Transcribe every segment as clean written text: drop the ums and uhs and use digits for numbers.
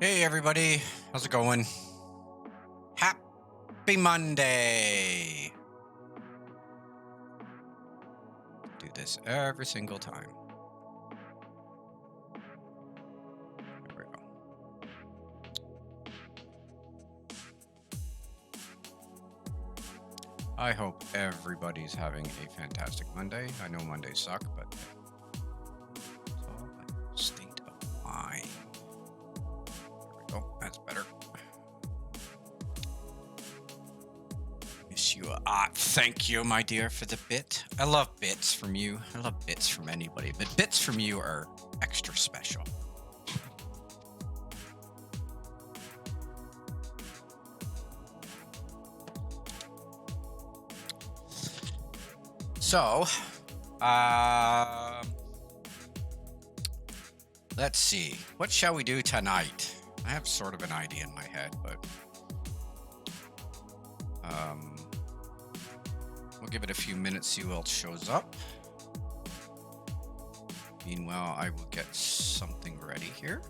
Hey everybody, how's it going? Happy Monday! Do this every single time. There we go. I hope everybody's having a fantastic Monday. I know Mondays suck, but it's all a state of mind. There we go, that's better. Thank you, my dear, for the bit. I love bits from you. I love bits from anybody, but bits from you are extra special. So, let's see. What shall we do tonight? I have sort of an idea in my head, but we'll give it a few minutes, see who else shows up. Meanwhile, I will get something ready here.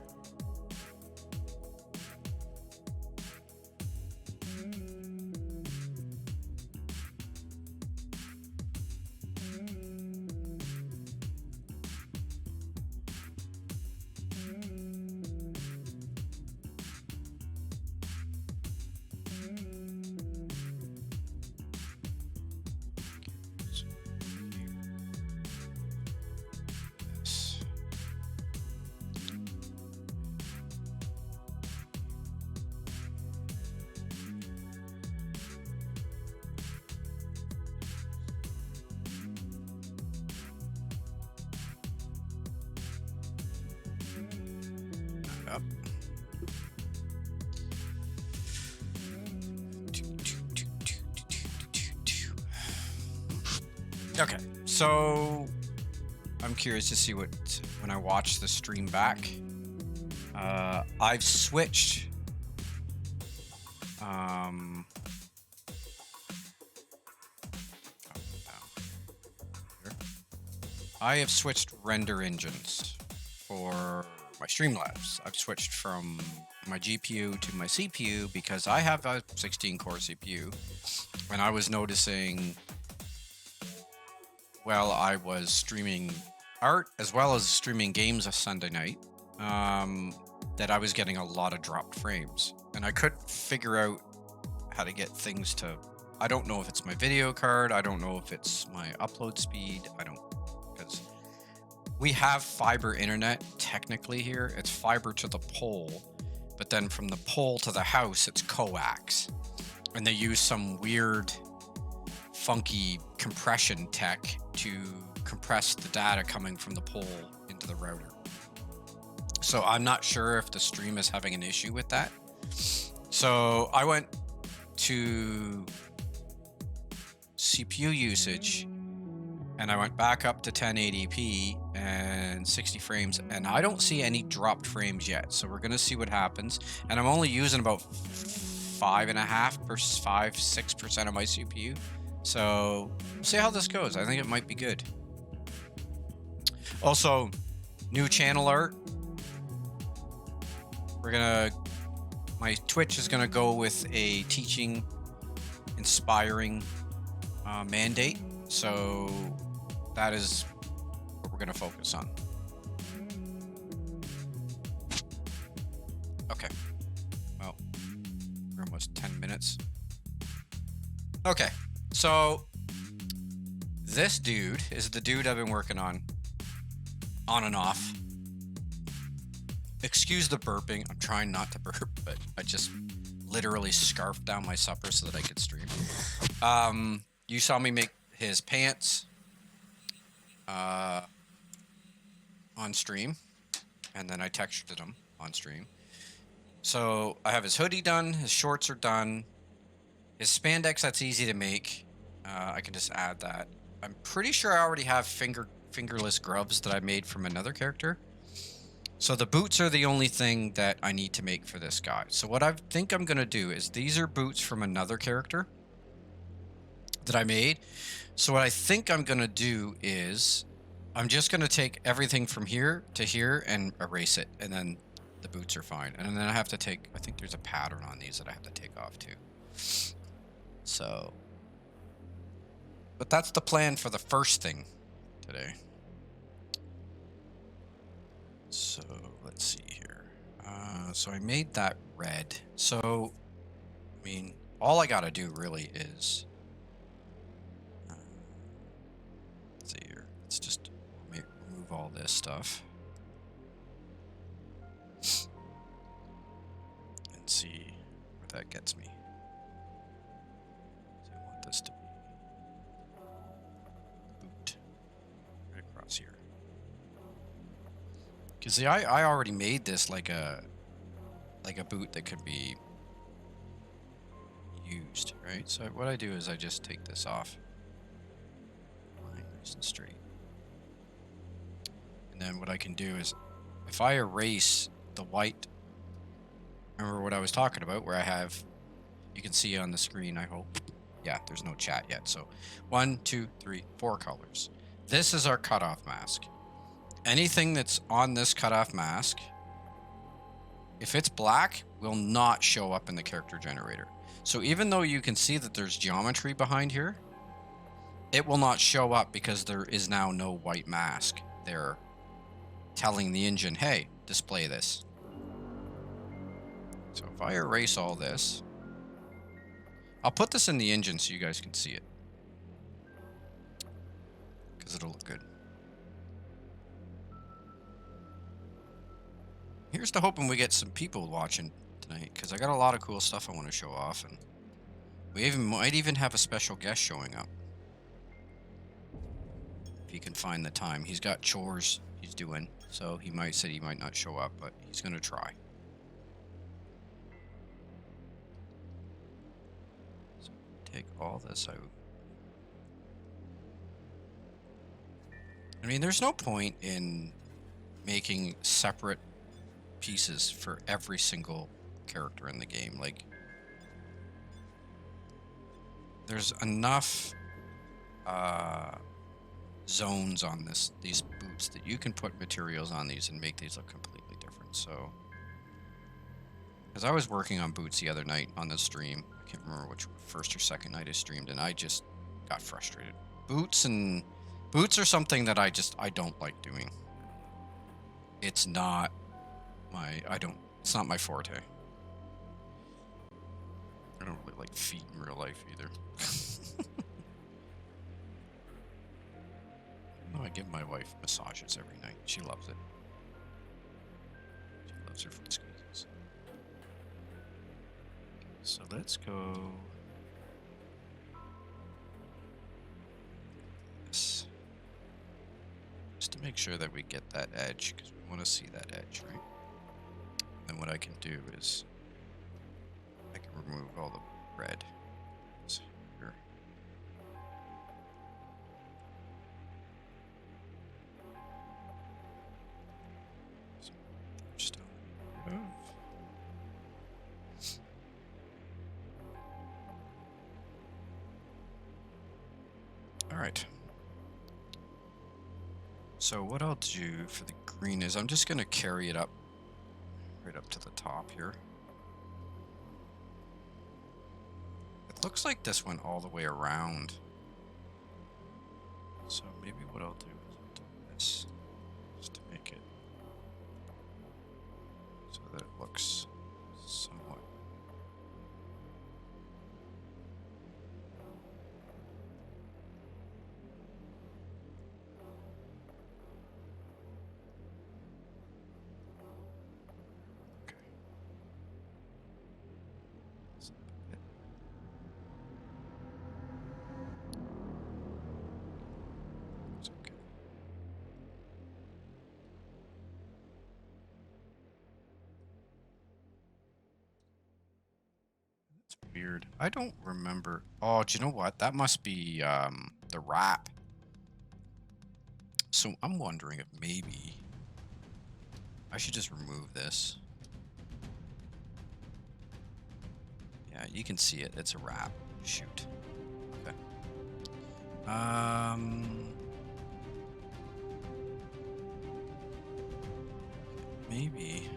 Up. Okay, so I'm curious to see what when I watch the stream back. I've switched. I have switched render engines for my Streamlabs. I've switched from my GPU to my CPU because I have a 16-core CPU, and I was noticing, well, I was streaming art as well as streaming games a Sunday night, that I was getting a lot of dropped frames, and I couldn't figure out how to get things to. I don't know if it's my video card. I don't know if it's my upload speed. I don't. Because we have fiber internet technically here. It's fiber to the pole, but then from the pole to the house, it's coax. And they use some weird, funky compression tech to compress the data coming from the pole into the router. So I'm not sure if the stream is having an issue with that. So I went to CPU usage, and I went back up to 1080p and 60 frames, and I don't see any dropped frames yet. So we're gonna see what happens. And I'm only using about 6% of my CPU. So we'll see how this goes. I think it might be good. Also, new channel art. My Twitch is gonna go with a teaching, inspiring mandate. So that is what we're going to focus on. Okay. Well, we're almost 10 minutes. Okay. So this dude is the dude I've been working on and off. Excuse the burping. I'm trying not to burp, but I just literally scarfed down my supper so that I could stream. You saw me make his pants on stream, and then I textured them on stream. So I have his hoodie done, his shorts are done, his spandex, that's easy to make. I can just add that. I'm pretty sure I already have fingerless gloves that I made from another character. So the boots are the only thing that I need to make for this guy. So what I think I'm going to do is, these are boots from another character that I made. So what I think I'm going to do is, I'm just going to take everything from here to here and erase it, and then the boots are fine. And then I have to take, I think there's a pattern on these that I have to take off too. So, but that's the plan for the first thing today. So let's see here. So I made that red. So, I mean, all I gotta do really is, let's see here. Let's just remove all this stuff. And see where that gets me. So I want this to be boot right across here. Because see, I already made this like a boot that could be used, right? So what I do is I just take this off, line nice and straight, and then what I can do is, if I erase the white, remember what I was talking about, where I have, you can see on the screen, I hope. Yeah, there's no chat yet. So 1, 2, 3, 4 colors. This is our cutoff mask. Anything that's on this cutoff mask, if it's black, will not show up in the character generator. So even though you can see that there's geometry behind here, it will not show up because there is now no white mask. They're telling the engine, hey, display this. So if I erase all this, I'll put this in the engine so you guys can see it, because it'll look good. Here's to hoping we get some people watching tonight, because I got a lot of cool stuff I want to show off, and we might even have a special guest showing up. If he can find the time. He's got chores he's doing, so he might not show up, but he's going to try. So take all this out. I mean, there's no point in making separate pieces for every single character in the game. Like, there's enough zones on these boots that you can put materials on these and make these look completely different. So, because I was working on boots the other night on the stream, I can't remember which first or second night I streamed, and I just got frustrated. Boots are something that I don't like doing. It's not it's not my forte. I don't really like feet in real life either. No, I give my wife massages every night. She loves it. She loves her foot squeezes. So let's go. This. Just to make sure that we get that edge, because we want to see that edge, right? And what I can do is I can remove all the red. Here. So still remove. All right. So what I'll do for the green is I'm just going to carry it up right up to the top here. It looks like this went all the way around. So maybe what I'll do is I'll do this just to make it so that it looks somewhat. Weird. I don't remember. Oh, do you know what? That must be the wrap. So I'm wondering if maybe I should just remove this. Yeah, you can see it. It's a wrap. Shoot. Okay. Maybe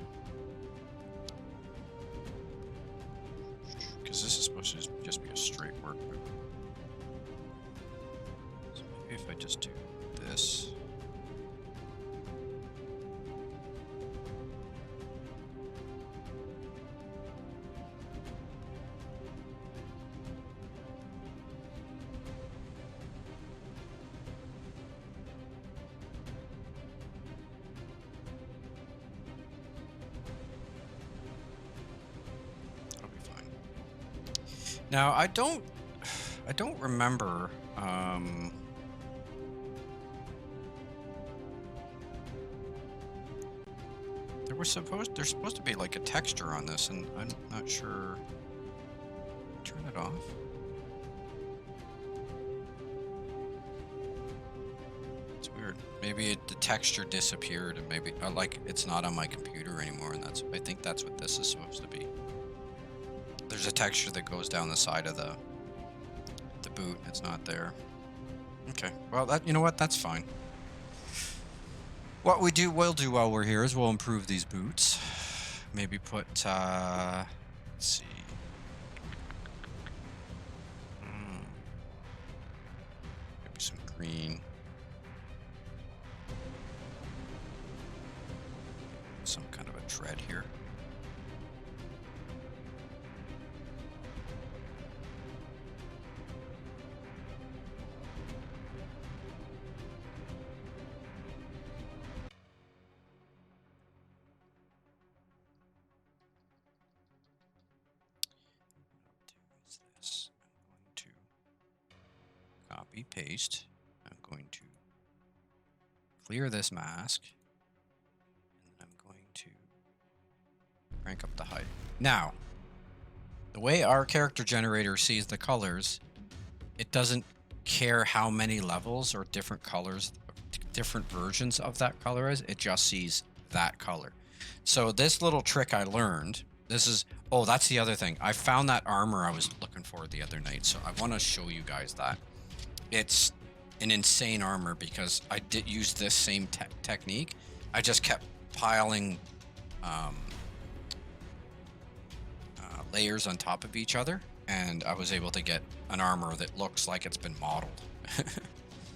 supposed to just be a straight work boot. So maybe if I just do this. Now I don't remember. There's supposed to be like a texture on this, and I'm not sure. Turn it off. It's weird. Maybe the texture disappeared, and maybe like it's not on my computer anymore, and I think that's what this is supposed to be. There's a texture that goes down the side of the boot. It's not there. Okay. Well, you know what? That's fine. What we'll do while we're here is we'll improve these boots. Maybe put let's see. Maybe some green. Some kind of a tread here. Copy, paste. I'm going to clear this mask, and then I'm going to crank up the height. Now, the way our character generator sees the colors, it doesn't care how many levels or different colors, different versions of that color is. It just sees that color. So this little trick I learned, oh, that's the other thing. I found that armor I was looking for the other night, so I want to show you guys that. It's an insane armor because I did use this same technique. I just kept piling layers on top of each other, and I was able to get an armor that looks like it's been modeled.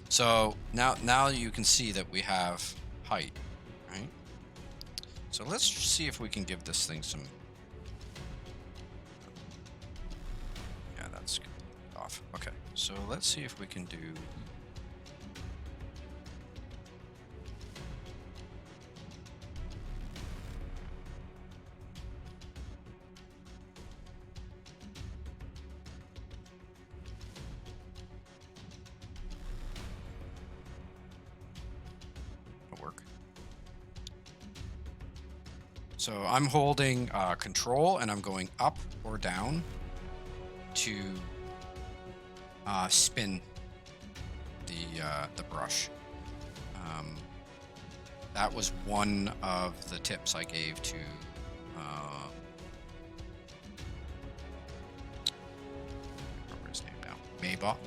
So now you can see that we have height, right? So let's see if we can give this thing some. Yeah, that's off. Okay, so let's see if we can do. Work. So I'm holding control and I'm going up or down to spin the brush. That was one of the tips I gave to remember his name now.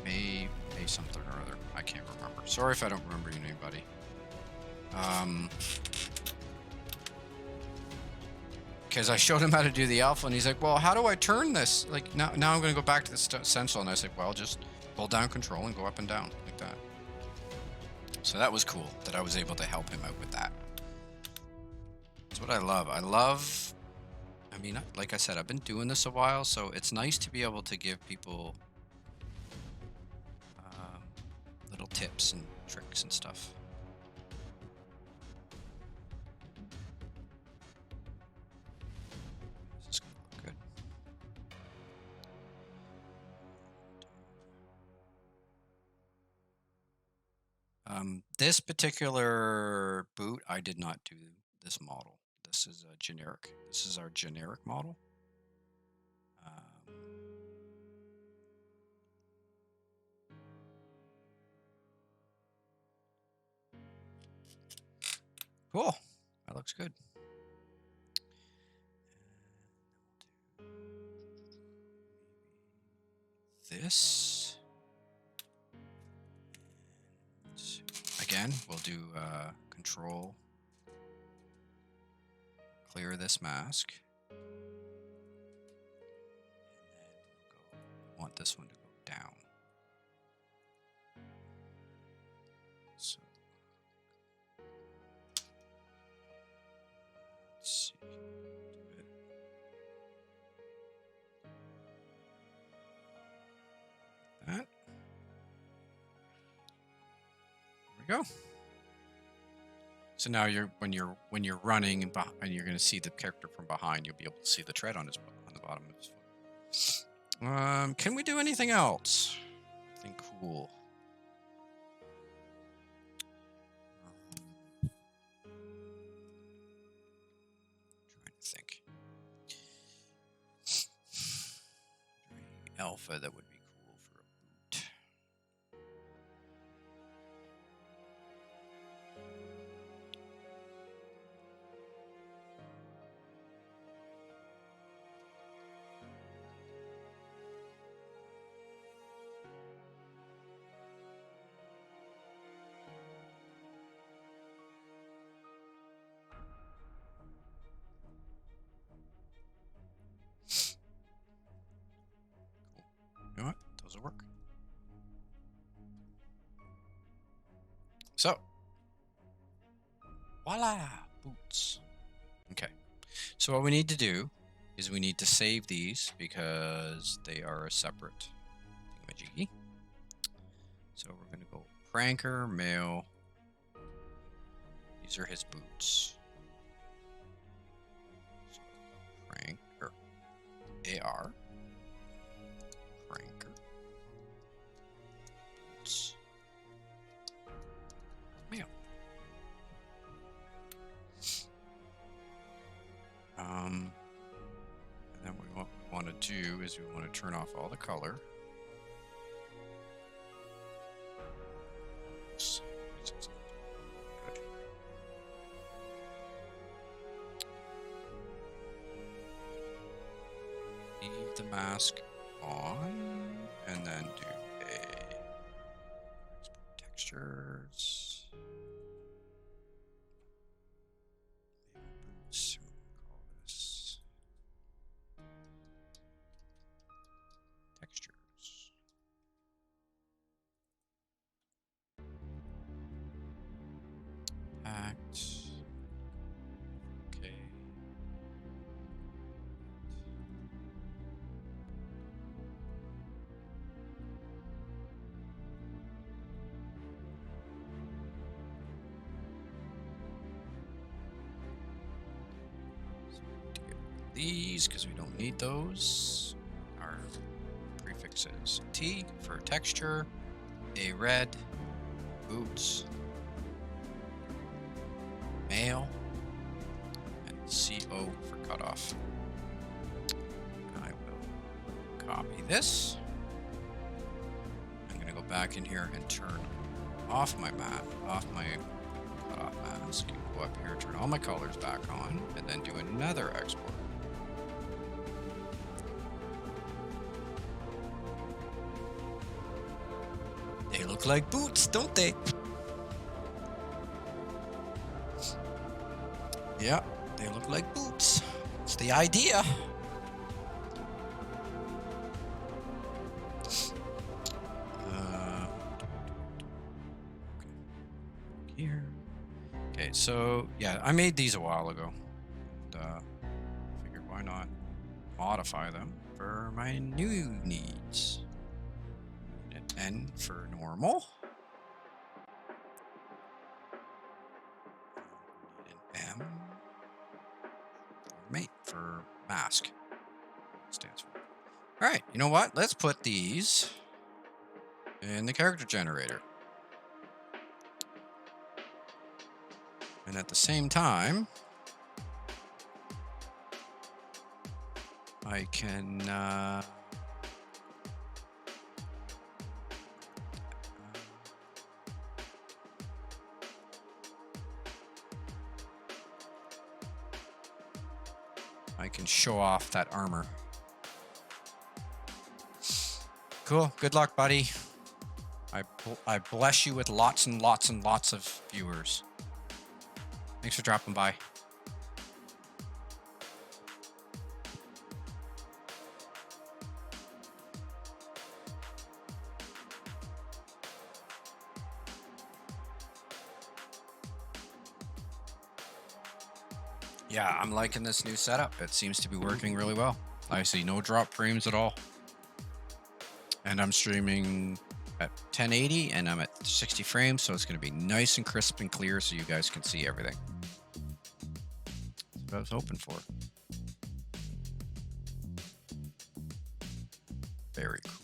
May something or other. I can't remember. Sorry if I don't remember your name, buddy. Because I showed him how to do the alpha, and he's like, well, how do I turn this? Like, now I'm going to go back to the essential. And I said, well, just hold down control and go up and down like that. So that was cool that I was able to help him out with that. That's what I love. I mean, like I said, I've been doing this a while, so it's nice to be able to give people little tips and tricks and stuff. This is going to look good. This particular boot, I did not do this model. This is a generic. This is our generic model. Cool. That looks good. This. And again, we'll do control. Clear this mask. And then we'll go want this one to go down. So let's see. That. There we go. So now when you're running and you're going to see the character from behind, you'll be able to see the tread on the bottom of his foot. Can we do anything else? Anything cool? Trying to think. Alpha that would be cool for a boot. You know what? Those will work. So, voila, boots. Okay. So what we need to do is we need to save these because they are a separate thingamajiggy. So we're going to go Pranker, male. These are his boots. So, Pranker, AR. Pranker. Boots. Male. And then what we want to do is we want to turn off all the color. Oops. Good. Leave the mask on, and then do a export textures. Boots. Call this textures. Act. Okay. These, because we don't need those. Our prefixes T for texture, a red, boots, male, and CO for cutoff. I will copy this. I'm going to go back in here and turn off my cutoff mask. Go up here, turn all my colors back on, and then do another export. They look like boots, don't they? Yeah, they look like boots. It's the idea. Here. Okay, so yeah, I made these a while ago. And, figured why not modify them for my new needs. N for normal. An M for mate for mask. Stands for. All right, you know what? Let's put these in the character generator. And at the same time, I can show off that armor. Cool. Good luck, buddy. I bless you with lots and lots and lots of viewers. Thanks for dropping by. Yeah, I'm liking this new setup. It seems to be working really well. I see no drop frames at all. And I'm streaming at 1080 and I'm at 60 frames, so it's going to be nice and crisp and clear so you guys can see everything. That's what I was hoping for. Very cool.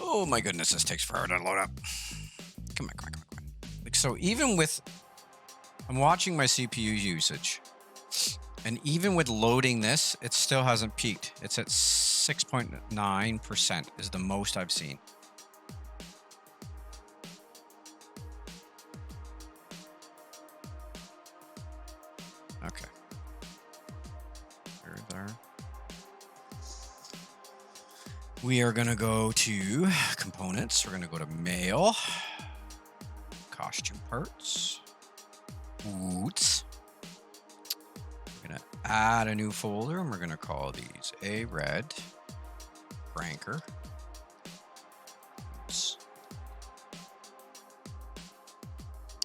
Oh my goodness, this takes forever to load up. Come on. Like, so even with, I'm watching my CPU usage, and even with loading this, it still hasn't peaked. It's at 6.9% is the most I've seen. Okay. There. We are going to go to components. We're going to go to mail, costume parts, boots. We're going to add a new folder and we're going to call these a red ranker. Boots.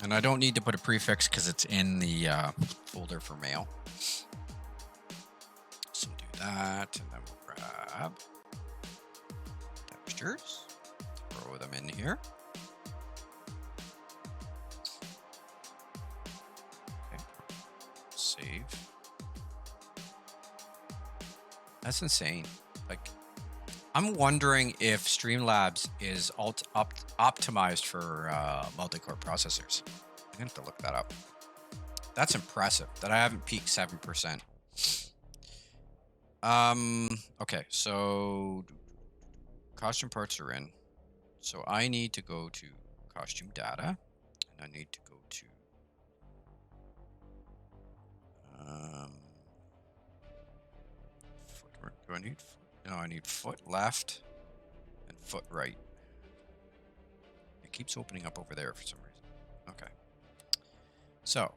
And I don't need to put a prefix because it's in the folder for mail. So do that and then we'll grab textures, throw them in here. Okay. Save. That's insane. Like, I'm wondering if Streamlabs is optimized for multi-core processors. I'm gonna have to look that up. That's impressive that I haven't peaked 7%. Okay, so costume parts are in. So I need to go to costume data, and I need to go to foot. Do I need foot? No, I need foot left and foot right. It keeps opening up over there for some reason. Okay. So,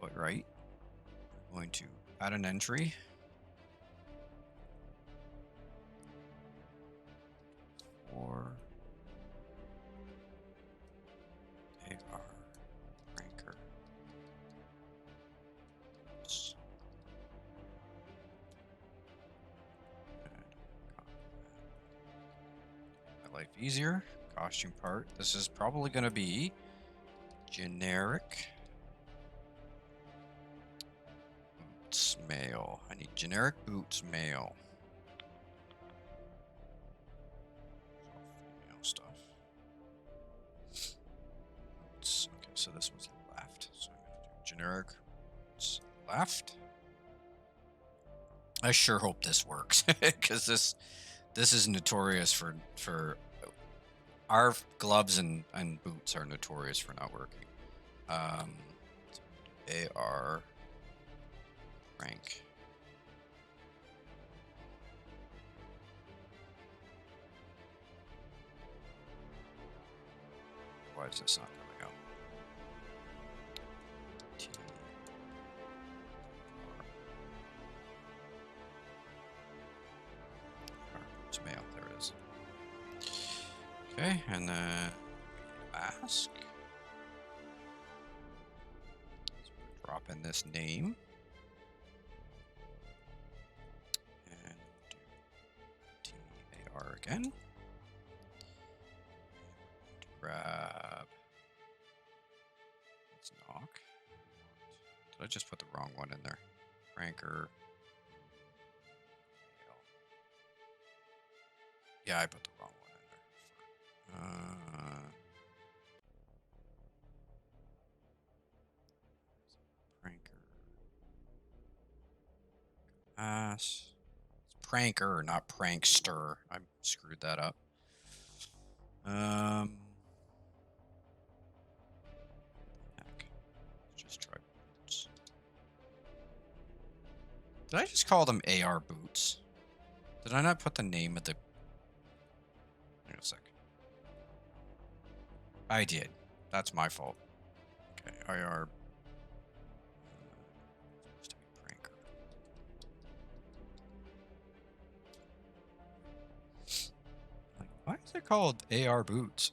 foot right. We're going to add an entry. Or AR ranker. My life easier. Costume part. This is probably going to be generic boots mail. I need generic boots mail. Female stuff. Boots. Okay, so this one's left. So I'm going to do generic boots left. I sure hope this works because this is notorious for our gloves and boots are notorious for not working. AR rank. Why is this not coming up? It's mail. There it is. Okay, and then mask. So drop in this name. And do TAR again. Grab. Let's knock. Did I just put the wrong one in there? Ranker. Yeah, I put the wrong one in there. Pranker. It's pranker, not prankster. I screwed that up. Heck. Let's just try boots. Did I just call them AR boots? Did I not put the name of the... Wait a sec. I did. That's my fault. Okay, IR... supposed to be pranker. Like, why is it called AR Boots?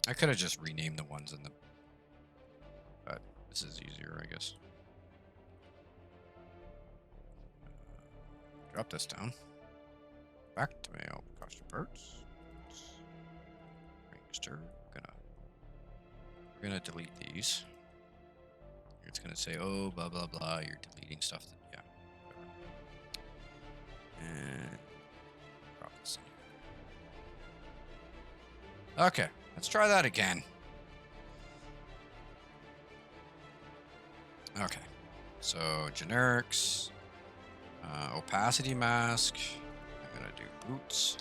I could have just renamed the ones in the... But this is easier, I guess. Drop this down. Back to mail. Costume parts. Prankster. We're gonna delete these. It's gonna say, oh, blah blah blah. You're deleting stuff. Yeah. Whatever. And drop this in. Okay. Let's try that again. Okay. So generics. Opacity mask. I'm gonna do boots.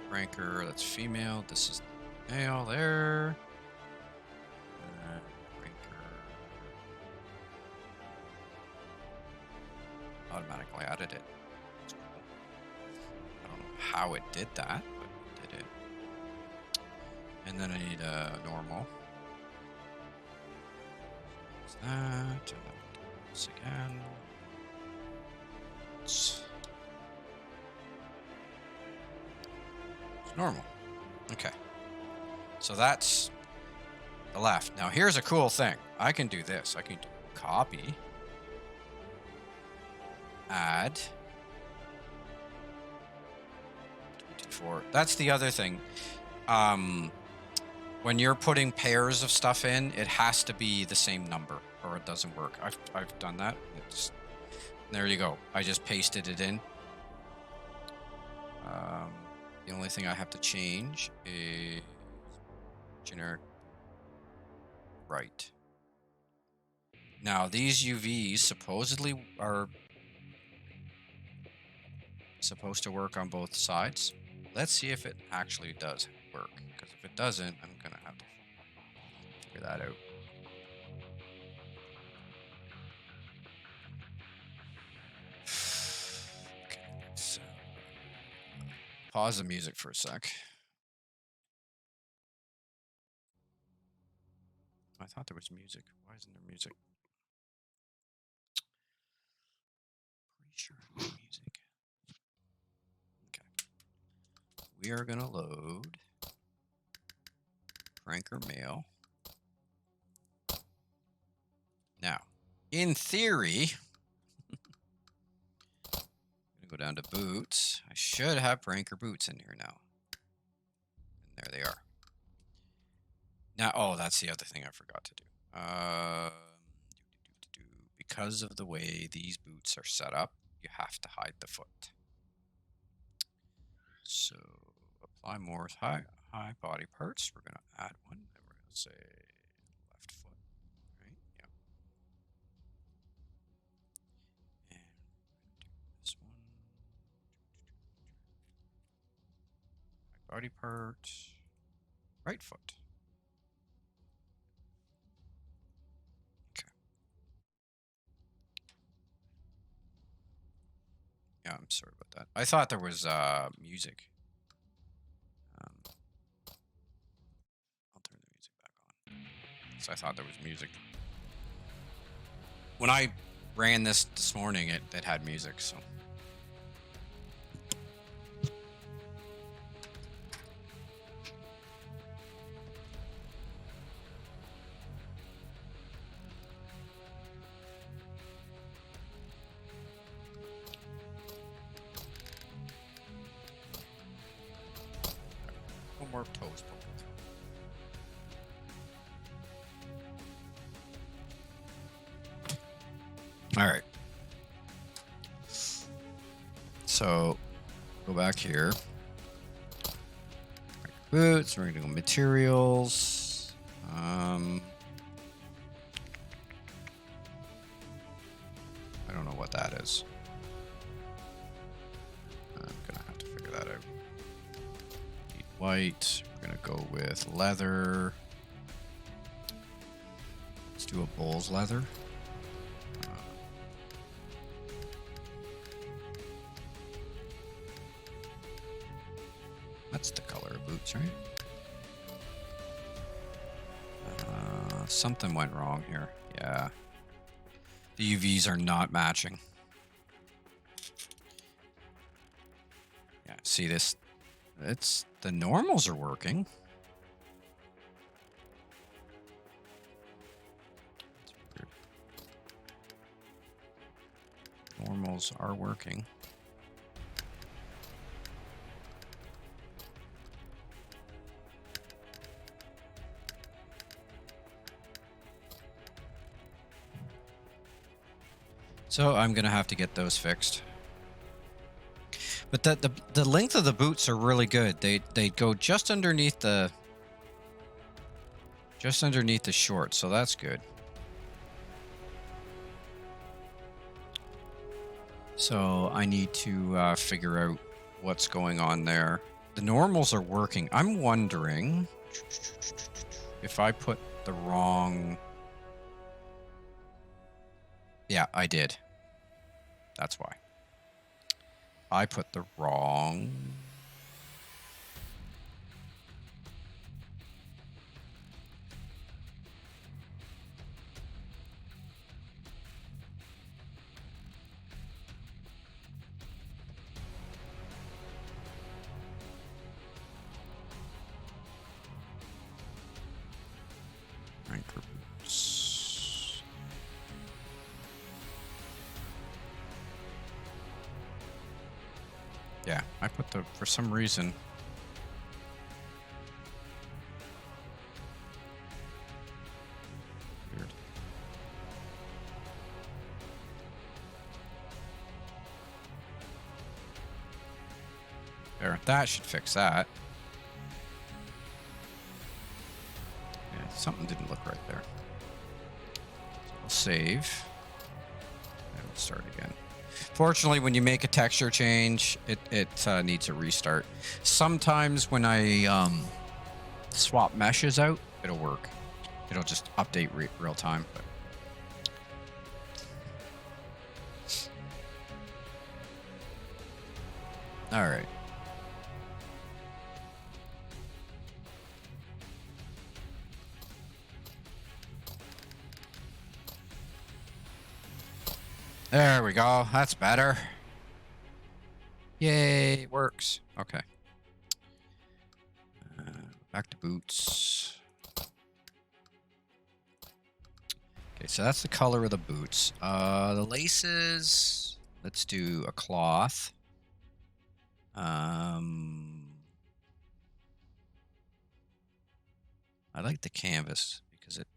Ranker, that's female. This is male there. Ranker. Automatically added it. That's cool. I don't know how it did that, but it did it. And then I need a normal. That, and then this again. It's normal. Okay. So that's the left. Now here's a cool thing. I can do this. I can do copy. Add. 24. That's the other thing. When you're putting pairs of stuff in, it has to be the same number or it doesn't work. I've done that. There you go. I just pasted it in. The only thing I have to change is generic right. Now these UVs supposedly are supposed to work on both sides. Let's see if it actually does work. Because if it doesn't, I'm gonna have to figure that out. Okay, let's pause the music for a sec. I thought there was music. Why isn't there music? Pretty sure there's music. Okay. We are gonna load Pranker Mail. Now, in theory, I'm gonna go down to boots. I should have Pranker boots in here now. And there they are. Now, oh, that's the other thing I forgot to do. Because of the way these boots are set up, you have to hide the foot. So apply more high body parts. We're gonna add one. And we're gonna say left foot. Right? Yeah. And do this one. High body part. Right foot. Yeah, I'm sorry about that. I thought there was music. I'll turn the music back on. So I thought there was music. When I ran this morning, it had music, so. More toast. All right. So go back here. Boots. We're gonna go materials. I don't know what that is. white. We're gonna go with leather. Let's do a bull's leather. That's the color of boots, right? Something went wrong here. Yeah. The UVs are not matching. Yeah, see this? It's the normals are working. That's weird. Normals are working. So I'm gonna have to get those fixed. But the length of the boots are really good. They go just underneath the short, so that's good. So I need to figure out what's going on there. The normals are working. I'm wondering if I put the wrong... Yeah, I did. That's why. I put the wrong... Anchor boots. Yeah, I put the, for some reason. Weird. There, that should fix that. Yeah, something didn't look right there. So we'll save. And we'll start again. Fortunately, when you make a texture change, it needs a restart. Sometimes when I swap meshes out, it'll work. It'll just update real time. But all right. There we go. That's better. Yay, it works. Okay. Back to boots. Okay, so that's the color of the boots. The laces, let's do a cloth. I like the canvas because it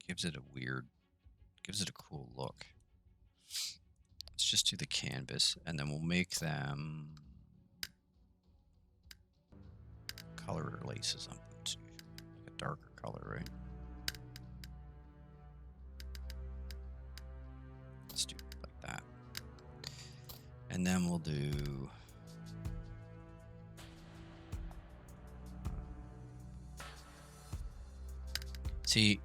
gives it a cool look. Let's just do the canvas, and then we'll make them color laces on boots. A darker color, right? Let's do it like that. And then we'll do... See,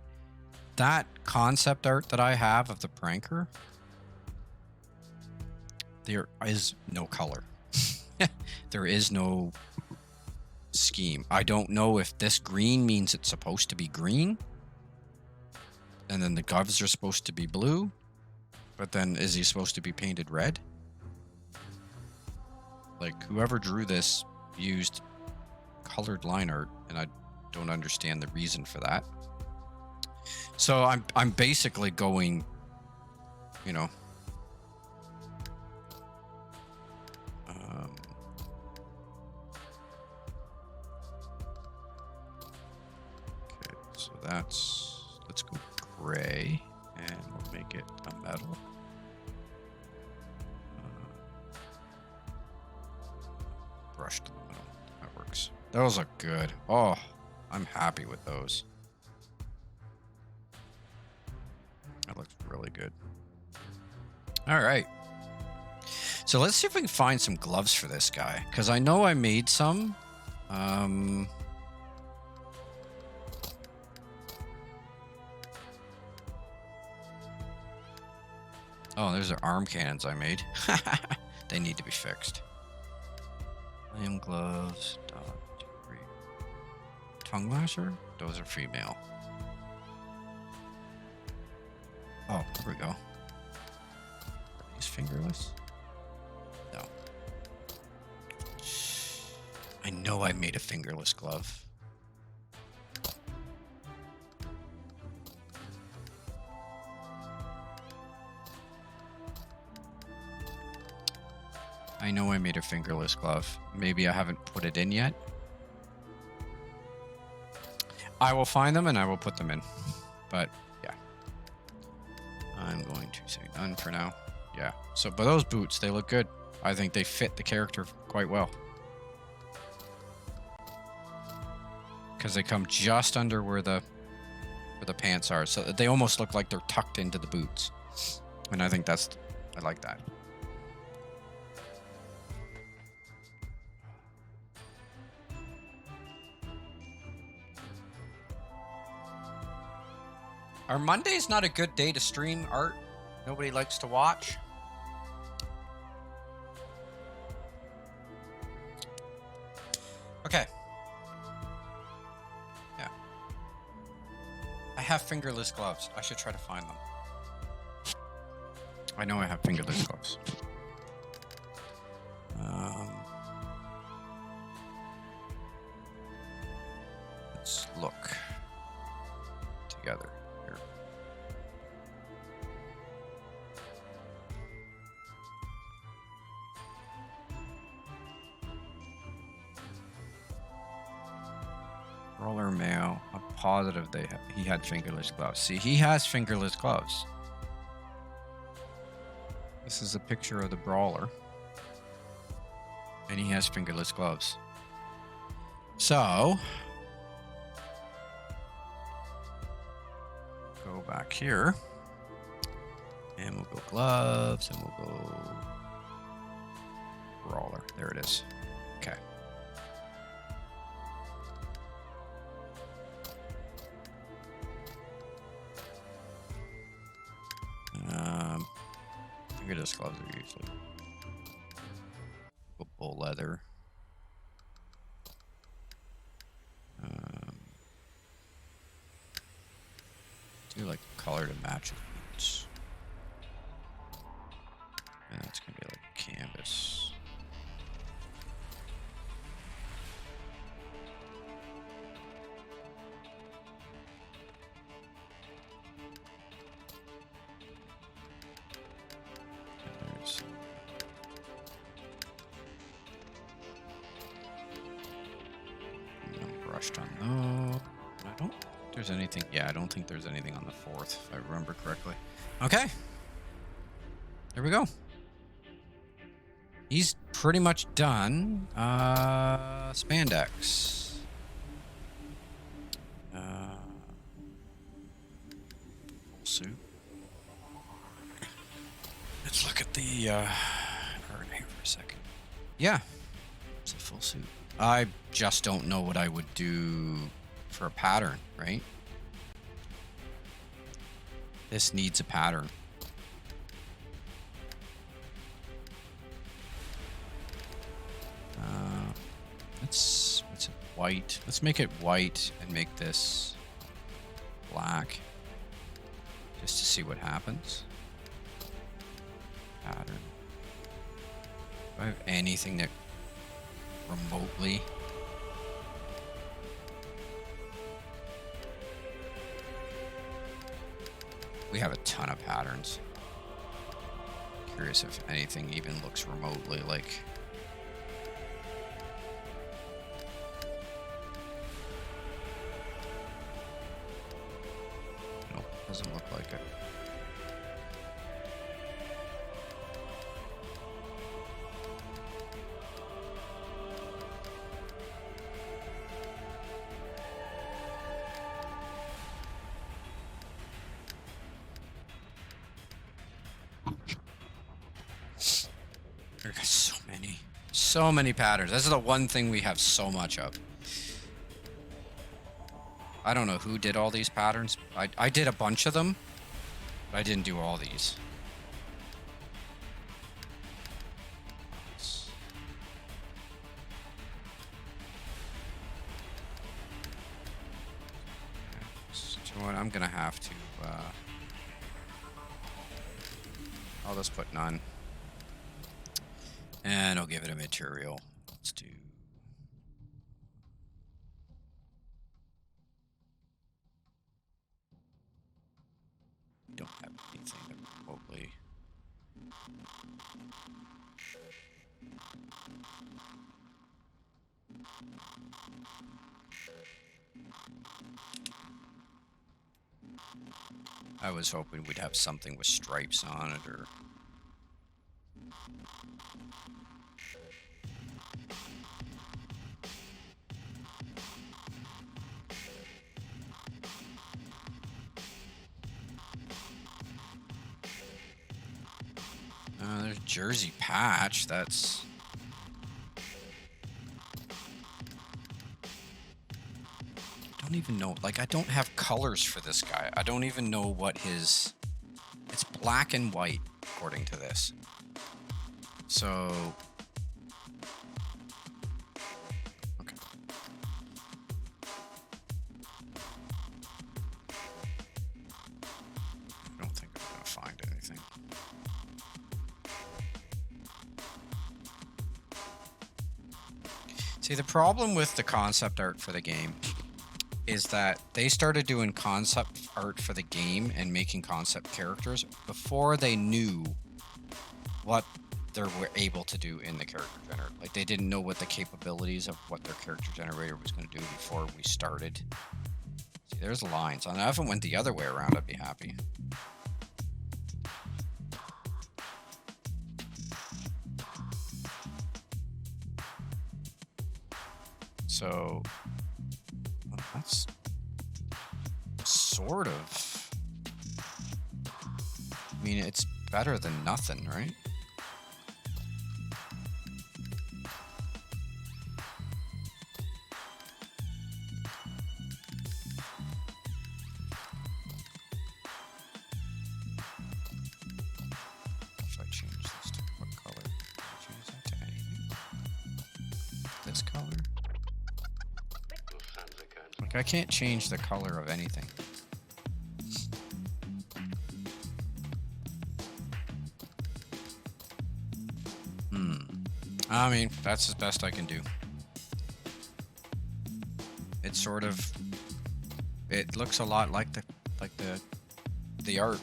that concept art that I have of the pranker, there is no color. There is no scheme. I don't know if this green means it's supposed to be green, and then the gloves are supposed to be blue, but then is he supposed to be painted red? Like, whoever drew this used colored line art, and I don't understand the reason for that. So I'm basically going, you know, okay, so let's go gray, and we'll make it a metal. Brush to the middle. That works. Those look good. Oh, I'm happy with those. That looks really good. All right. So let's see if we can find some gloves for this guy, because I know I made some, Oh, there's the arm cannons I made. They need to be fixed. Flame gloves. Tongue lasher? Those are female. Oh, here we go. Are these fingerless? No. I know I made a fingerless glove. I know I made a fingerless glove. Maybe I haven't put it in yet. I will find them and I will put them in. But yeah. I'm going to say none for now. Yeah. So, but those boots, they look good. I think they fit the character quite well. Because they come just under where the pants are. So they almost look like they're tucked into the boots. And I think I like that. Are Mondays not a good day to stream art? Nobody likes to watch? Okay. Yeah. I have fingerless gloves. I should try to find them. I know I have fingerless gloves. Let's look together. Roller male. I'm positive he had fingerless gloves. See, he has fingerless gloves. This is a picture of the brawler. And he has fingerless gloves. So, go back here. And we'll go gloves, and we'll go brawler. There it is. Okay. Fingerless gloves are usually bull leather. Do like a color to match with boots. And that's gonna be like canvas. Brushed on those. I don't think there's anything. Yeah, I don't think there's anything on the 4th, if I remember correctly. Okay. There we go. He's pretty much done. Spandex. Full suit. Let's look at the art here for a second. Yeah, it's a full suit. I just don't know what I would do for a pattern, right? This needs a pattern. Let's it white. Let's make it white and make this black, just to see what happens. Pattern. Do I have anything that remotely? We have a ton of patterns. Curious if anything even looks remotely like. Nope, doesn't look like it. There are so many. So many patterns. This is the one thing we have so much of. I don't know who did all these patterns. I did a bunch of them, but I didn't do all these. So what I'm gonna have to, I'll just put none. And I'll give it a material. Let's do... Don't have anything that remotely... I was hoping we'd have something with stripes on it, or... there's Jersey Patch, that's... I don't even know, like, I don't have colors for this guy. I don't even know what his... It's black and white, according to this. So... Okay. I don't think I'm gonna find anything. See, the problem with the concept art for the game is that they started doing concept art for the game and making concept characters before they knew what they were able to do in the character generator. Like, they didn't know what the capabilities of what their character generator was going to do before we started. See, there's lines. I mean, if it went the other way around, I'd be happy. So, well, that's sort of... I mean, it's better than nothing, right? If I change this to what color? Change that to anything? This color? Like, I can't change the color of anything. I mean, that's as best I can do. It's sort of... It looks a lot like the art.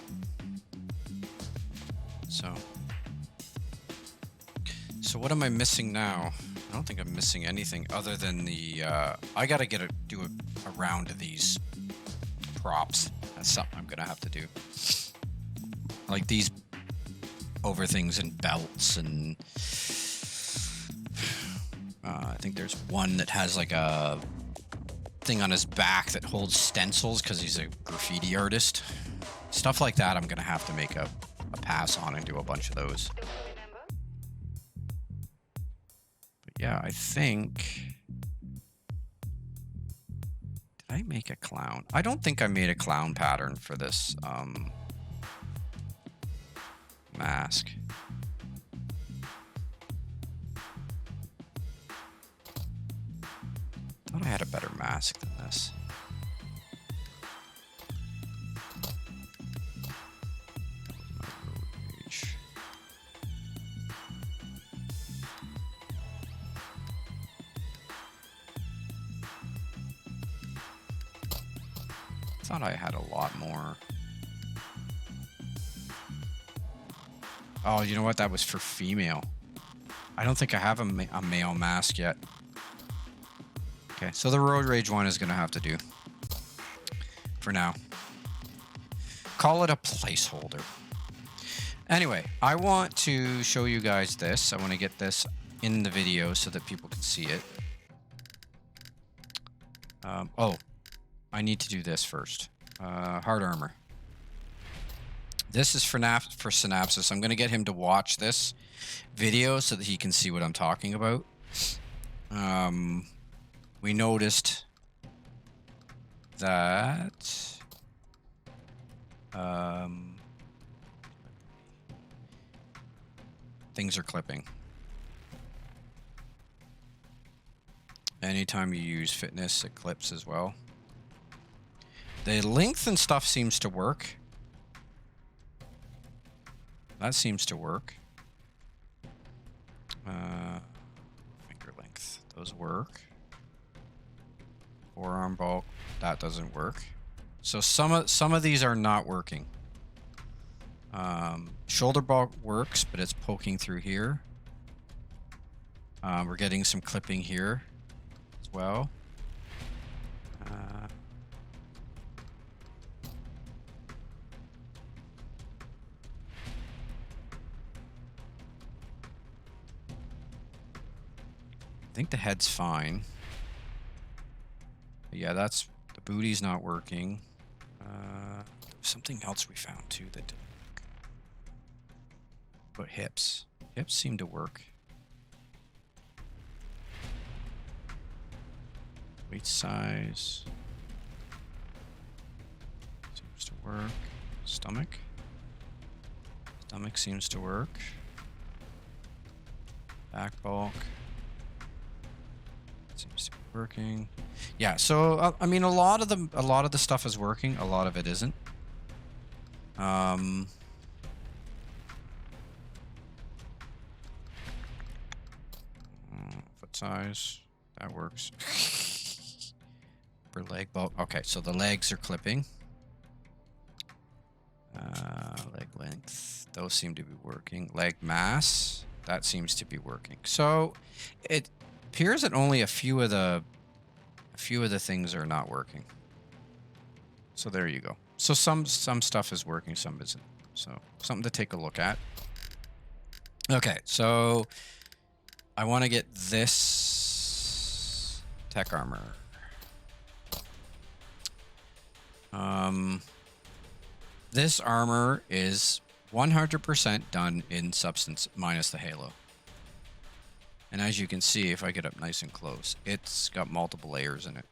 So what am I missing now? I don't think I'm missing anything other than the... I gotta do a round of these props. That's something I'm gonna have to do. Like these over things and belts and... I think there's one that has like a thing on his back that holds stencils because he's a graffiti artist. Stuff like that I'm gonna have to make a pass on and do a bunch of those. But yeah, I think... Did I make a clown? I don't think I made a clown pattern for this mask. I thought I had a better mask than this. My road rage. I thought I had a lot more. Oh, you know what? That was for female. I don't think I have a male mask yet. Okay, so the road rage one is going to have to do for now. Call it a placeholder. Anyway, I want to show you guys this. I want to get this in the video so that people can see it. Oh, I need to do this first. Hard armor. This is for Synapsis. I'm going to get him to watch this video so that he can see what I'm talking about. We noticed that things are clipping. Anytime you use fitness, it clips as well. The length and stuff seems to work. That seems to work. Finger length, those work. Forearm bulk, that doesn't work. So some of these are not working. Shoulder bulk works, but it's poking through here. We're getting some clipping here as well. I think the head's fine. Yeah, that's the booty's not working. Something else we found too that didn't work. But hips seem to work. Waist size seems to work. Stomach seems to work. Back bulk seems to be working. Yeah, so I mean, a lot of the stuff is working. A lot of it isn't. Foot size, that works. For leg bulk, okay. So the legs are clipping. Leg length, those seem to be working. Leg mass, that seems to be working. So it appears that only a few of the things are not working. So there you go. So some stuff is working, some isn't. So something to take a look at. Okay, so I want to get this tech armor. This armor is 100% done in substance minus the halo. And as you can see, if I get up nice and close, it's got multiple layers in it.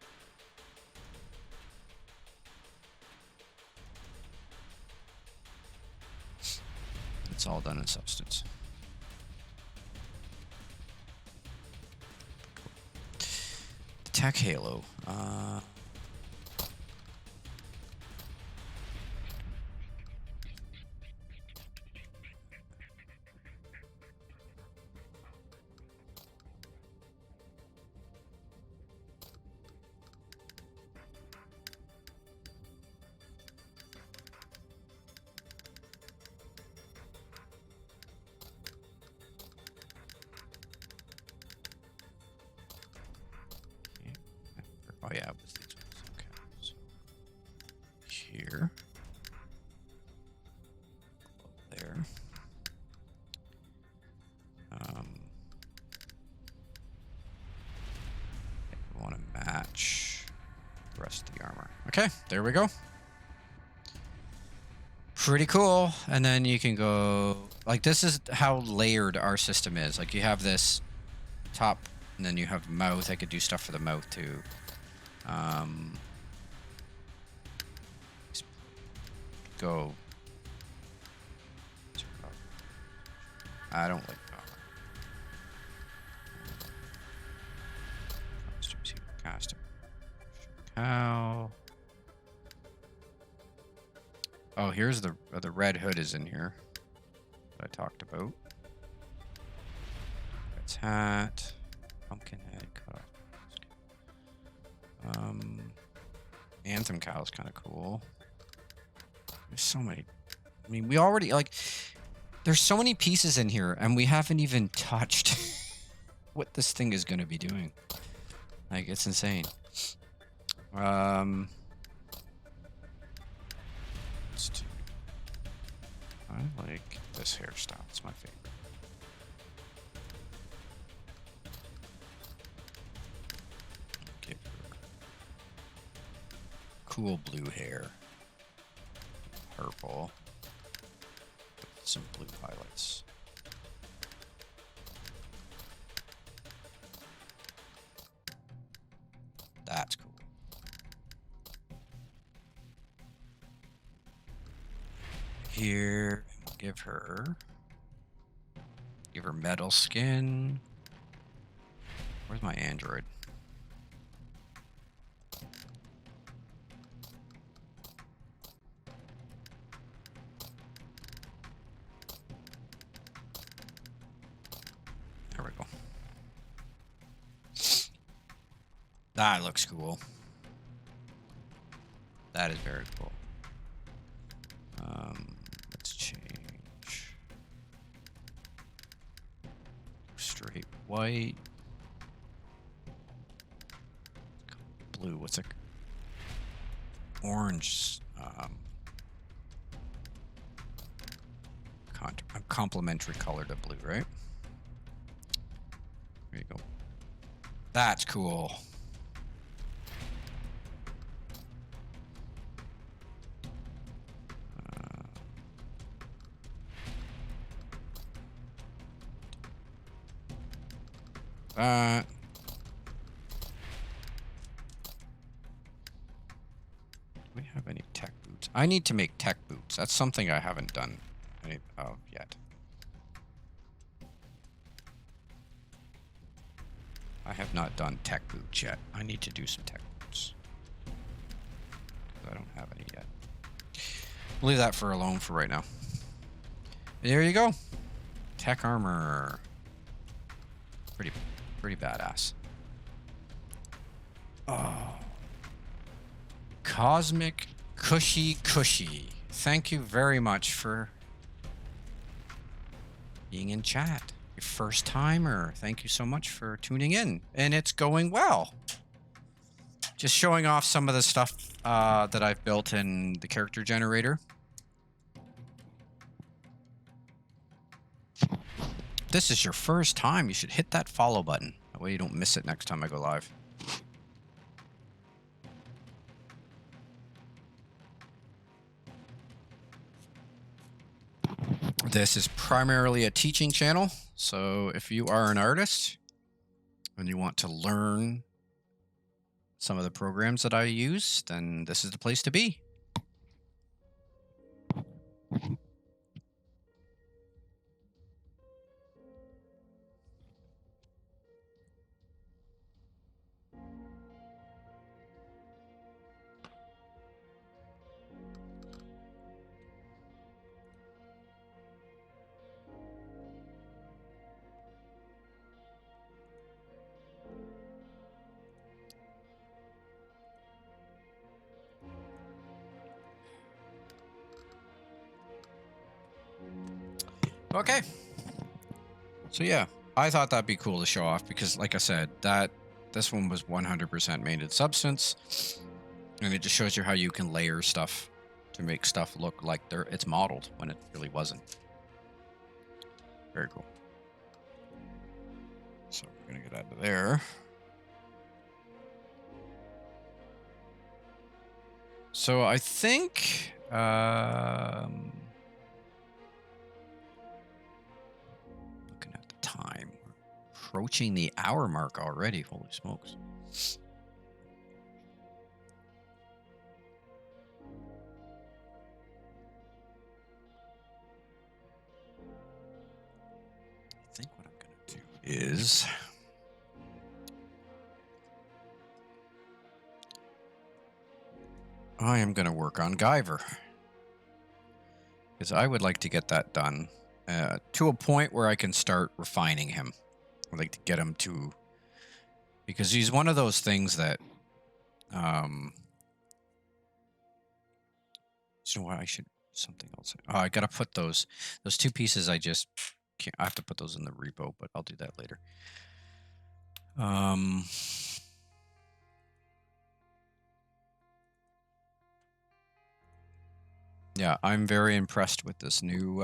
It's all done in substance. The tech halo. Oh yeah, it was these ones. Okay. So here. There. We want to match the rest of the armor. Okay, there we go. Pretty cool. And then you can go, like, this is how layered our system is. Like, you have this top, and then you have mouth. I could do stuff for the mouth too. Go. I don't like costume. Cow. Oh, here's the red hood is in here that I talked about. Red's hat. Pumpkin head. Cutoff Mask. Anthem cow is kind of cool. There's so many. I mean, we already, like, there's so many pieces in here, and we haven't even touched what this thing is going to be doing. Like, it's insane. Let's do. I like this hairstyle. It's my favorite. Give her cool blue hair. Purple. some blue highlights. That's cool. Here, give her metal skin. Where's my android? There we go. That looks cool. That is very cool. Let's change. Straight white. Blue. What's a orange? A complementary color to blue, right? There you go. That's cool. Do we have any tech boots? I need to make tech boots. That's something I haven't done any of yet. I have not done tech boots yet. I need to do some tech boots. I don't have any yet. We'll leave that alone for right now. There you go. Tech armor. Pretty badass. Oh. Cosmic Cushy. Thank you very much for being in chat. Your first timer. Thank you so much for tuning in. And it's going well. Just showing off some of the stuff that I've built in the character generator. If this is your first time, you should hit that follow button. That way you don't miss it next time I go live. This is primarily a teaching channel, so if you are an artist and you want to learn some of the programs that I use, then this is the place to be. Okay. So yeah, I thought that'd be cool to show off because, like I said, this one was 100% made in substance, and it just shows you how you can layer stuff to make stuff look like it's modeled when it really wasn't. Very cool. So we're gonna get out of there. So I think looking at the time, we're approaching the hour mark already. Holy smokes. I think what I'm gonna do is I am going to work on Guyver because I would like to get that done to a point where I can start refining him. I'd like to get him to, because he's one of those things that, you know what, I should, something else. Oh, I got to put those two pieces I just can't, I have to put those in the repo, but I'll do that later. Yeah, I'm very impressed with this new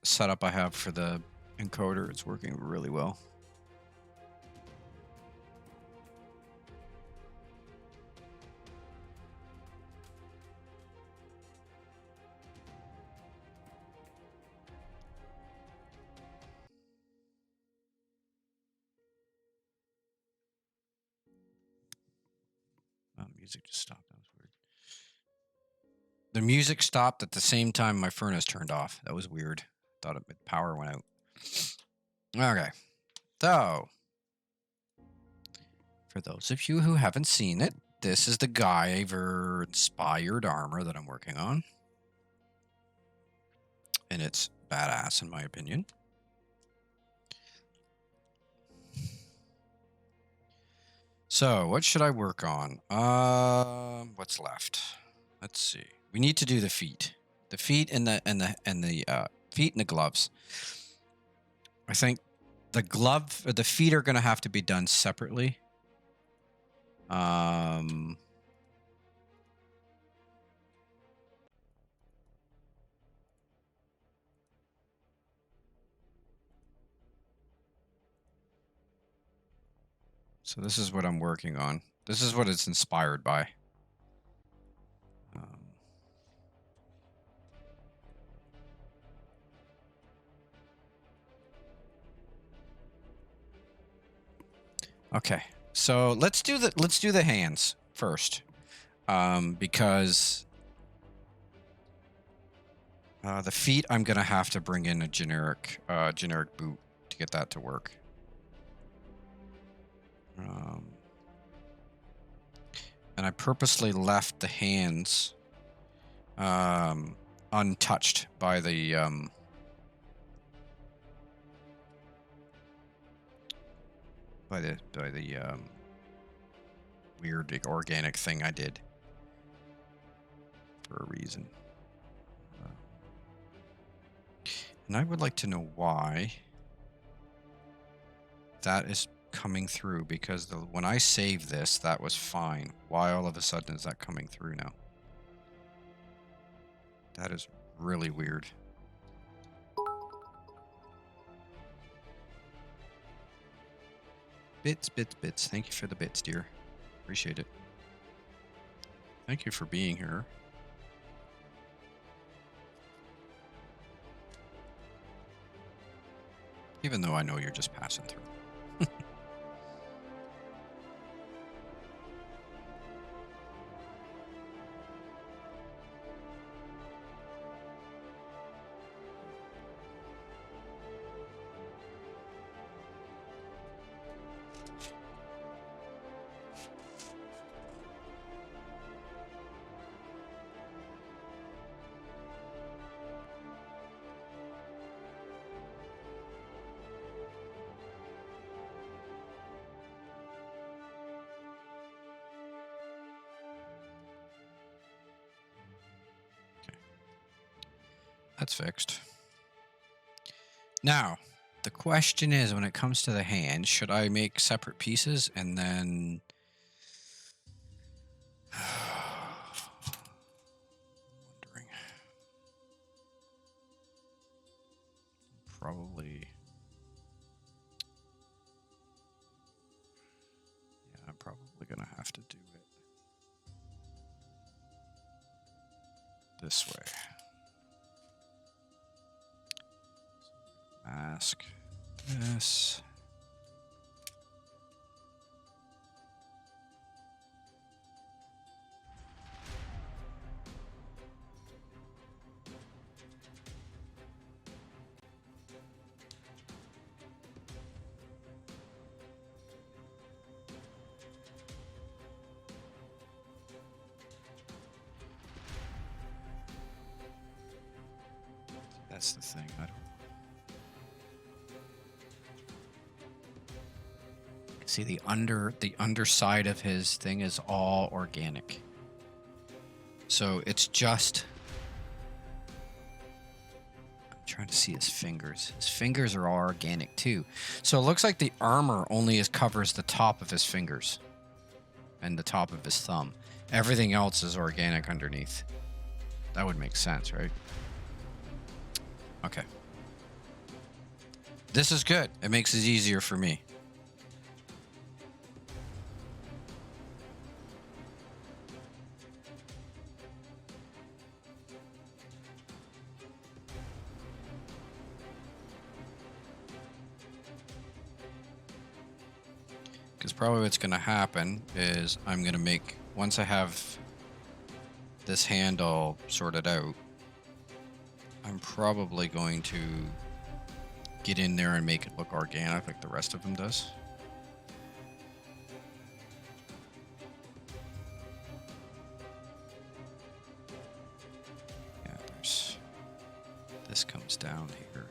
setup I have for the encoder. It's working really well. music just stopped. That was weird. The music stopped at the same time my furnace turned off. That was weird. Thought power went out. Okay. So, for those of you who haven't seen it, this is the Guyver inspired armor that I'm working on. And it's badass in my opinion. So, what should I work on? What's left? Let's see. We need to do the feet. The feet and the feet and the gloves. I think the feet are going to have to be done separately. So this is what I'm working on. This is what it's inspired by. Okay, so let's do the hands first, because the feet I'm gonna have to bring in a generic boot to get that to work. And I purposely left the hands untouched by the weird organic thing I did for a reason. And I would like to know why that is coming through, because when I saved this, that was fine. Why all of a sudden is that coming through now? That is really weird. Bits. Thank you for the bits, dear. Appreciate it. Thank you for being here. Even though I know you're just passing through. That's fixed. Now, the question is, when it comes to the hand, should I make separate pieces and then... wondering. Probably... yeah, I'm probably going to have to do it this way. Mask this. That's the thing. I don't see the underside of his thing is all organic. So it's just... I'm trying to see his fingers. His fingers are all organic too. So it looks like the armor only covers the top of his fingers and the top of his thumb. Everything else is organic underneath. That would make sense, right? Okay. This is good. It makes it easier for me. Because probably what's going to happen is I'm going to make once I have this hand all sorted out, I'm probably going to get in there and make it look organic like the rest of them does. Yeah, this comes down here.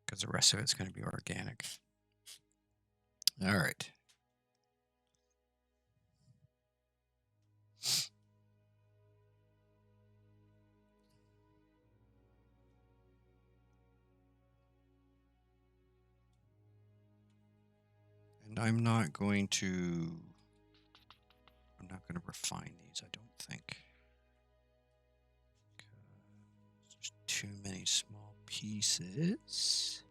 Because the rest of it's going to be organic. All right. And I'm not going to refine these, I don't think. There's too many small pieces.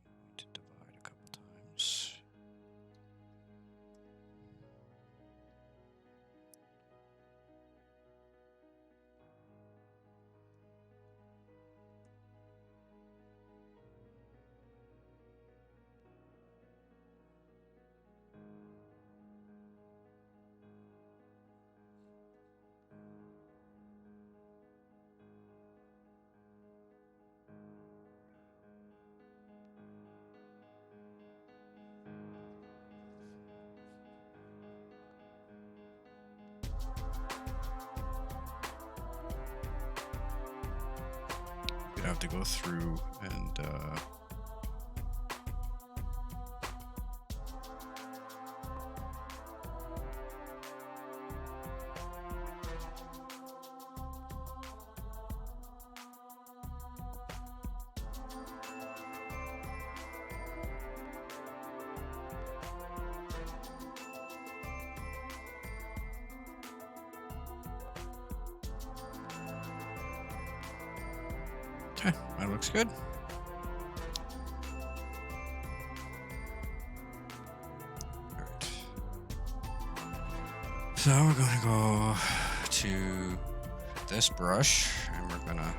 I am going to divide a couple times. Have to go through and okay, that looks good. All right. So we're going to go to this brush and we're going to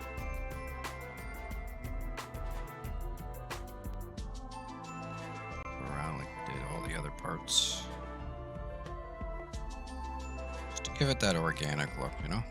go around like we did all the other parts. Just to give it that organic look, you know?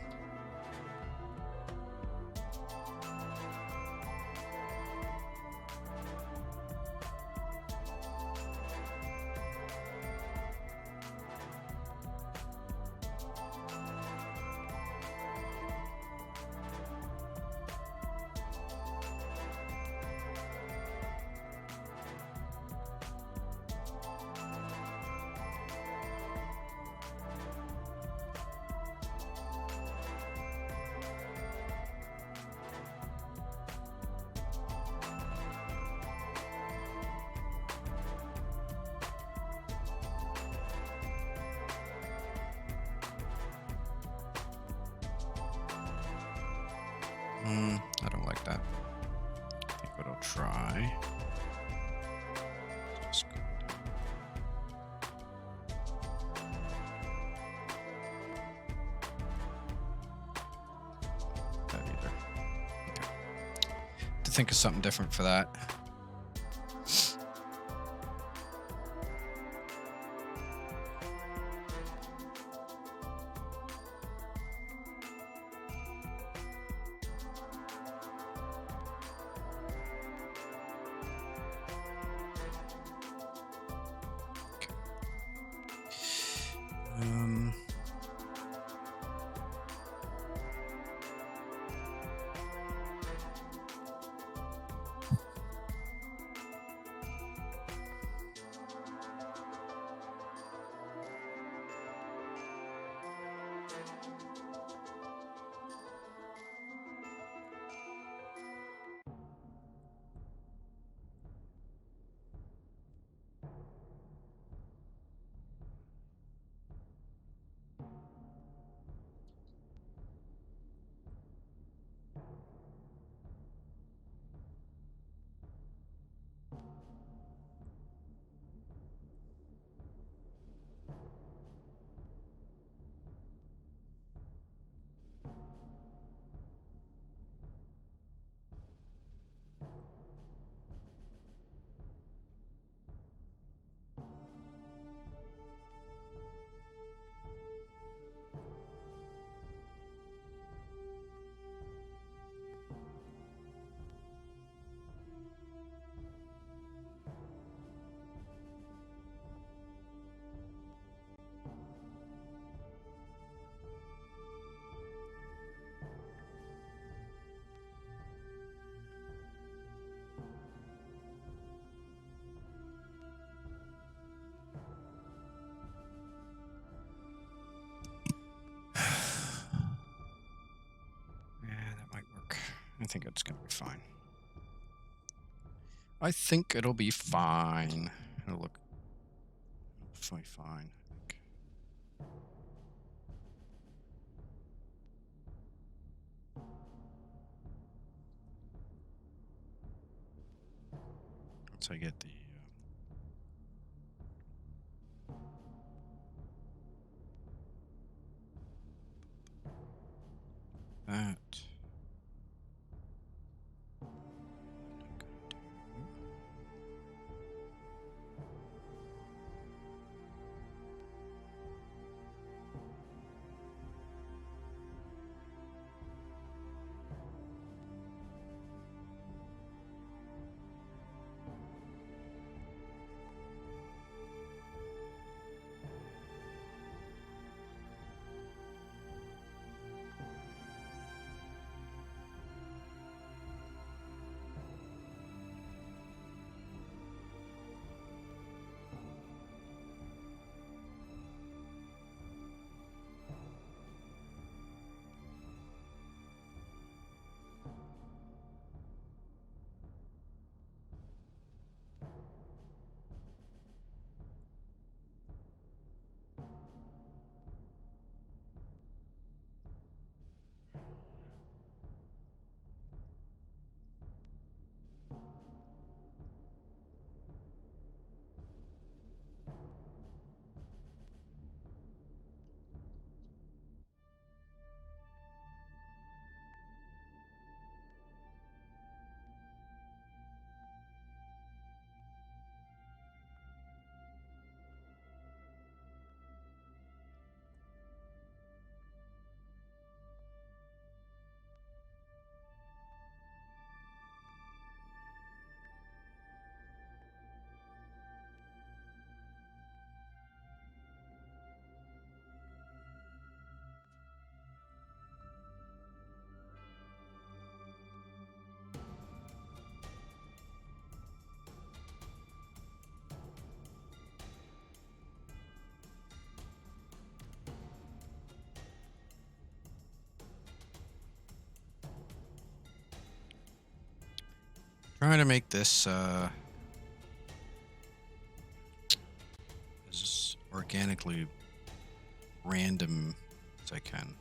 I don't like that. I think what I'll try. Just go down. That either. Okay. To think of something different for that. I think it's going to be fine. I think it'll be fine. It'll look fine, I think. Once I get the... that... Trying to make this as organically random as I can.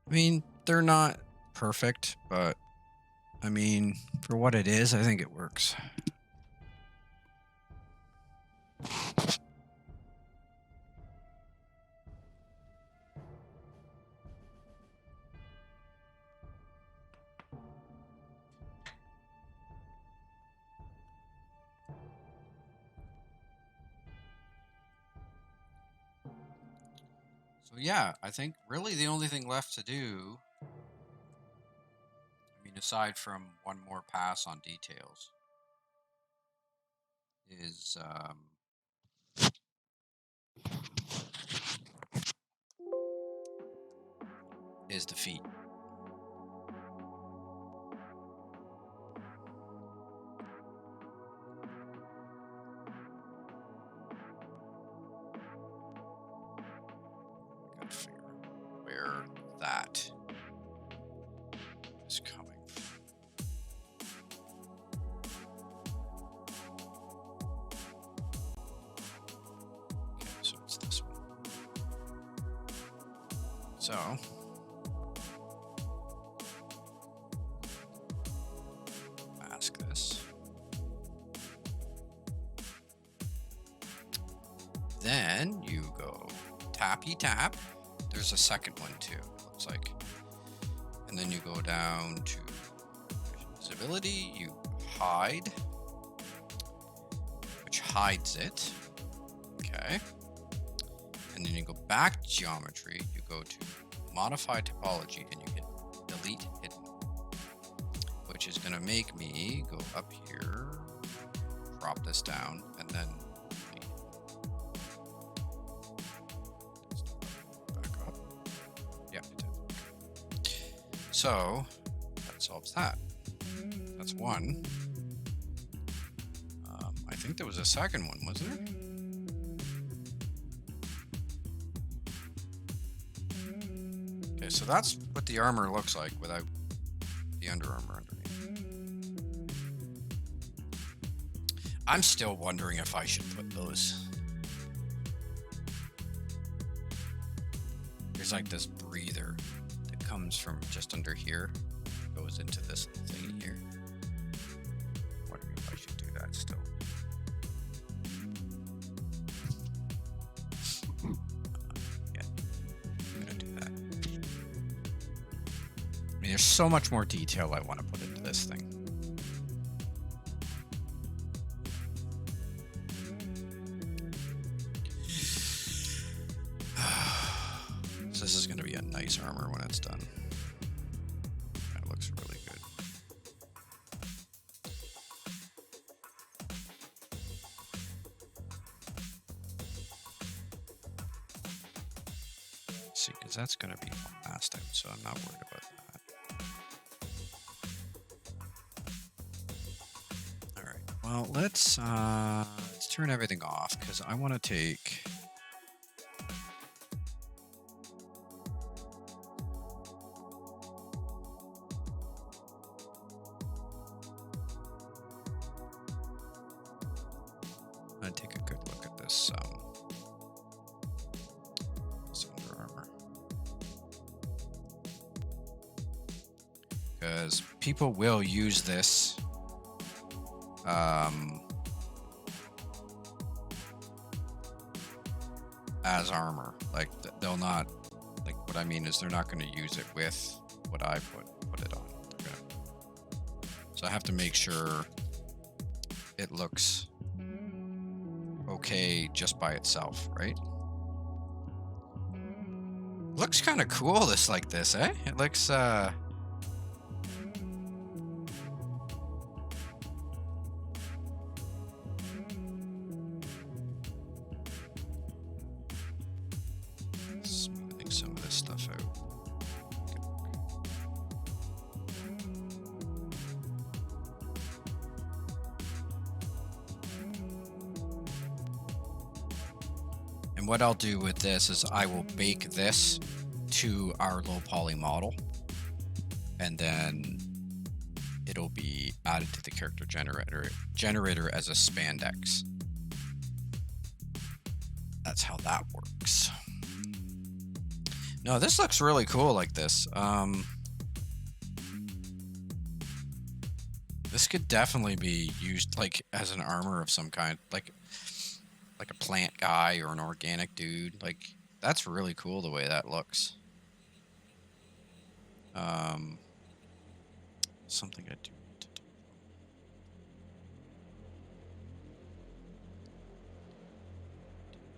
I mean, they're not perfect, but I mean, for what it is, I think it works. So yeah, I think really the only thing left to do, I mean, aside from one more pass on details, is defeat. Gotta figure out where that is coming from. Okay, so it's this one. So mask this. Then you go tappy tap. There's a second one too, it looks like. And then you go down to visibility, you hide, which hides it. Okay. And then you go back to geometry, you go to modify topology, and you hit delete hidden, which is going to make me go up here, drop this down, and then back up. Yeah, it did. So that solves that. That's one. I think there was a second one, was there? Okay, so that's what the armor looks like without the Under Armour underneath. I'm still wondering if I should put those. There's like this breather that comes from just under here, goes into this thing here. Wondering if I should do that still. Yeah, I'm gonna do that. I mean, there's so much more detail I want to put into this thing. So this is going to be a nice armor when it's done. That looks really good. See, because that's going to be all masked out, so I'm not worried about that. All right. Well, let's turn everything off because I want to take. Take a good look at this Under Armour, because people will use this as armor. Like they'll not, like what I mean is they're not going to use it with what I put it on. So I have to make sure it looks okay just by itself, right? Looks kind of cool, this like this, eh? It looks smoothing some of this stuff out. And what I'll do with this is I will bake this to our low poly model, and then it'll be added to the character generator as a spandex. That's how that works. No, this looks really cool like this. This could definitely be used like as an armor of some kind, like a plant guy or an organic dude. Like that's really cool the way that looks. Something I do need to do.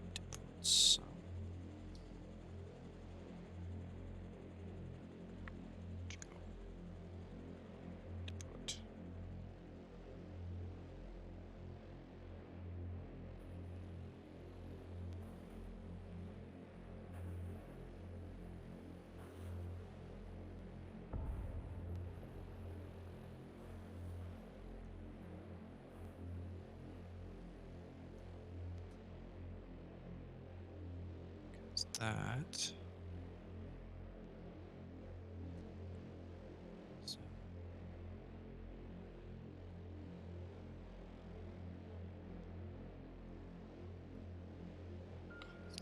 Need to put some. That.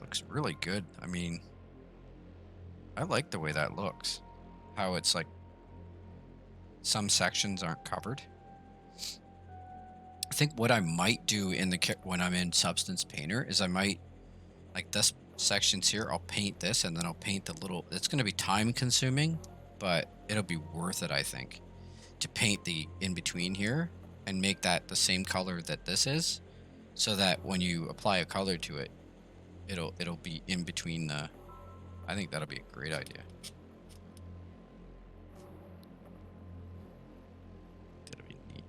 Looks really good. I mean, I like the way that looks. How it's like some sections aren't covered. I think what I might do in the kit when I'm in Substance Painter is I might, like this sections here, I'll paint this and then I'll paint the little, it's going to be time consuming, but it'll be worth it, I think, to paint the in between here and make that the same color that this is, so that when you apply a color to it, it'll be in between the, I think that'll be a great idea. That'll be neat.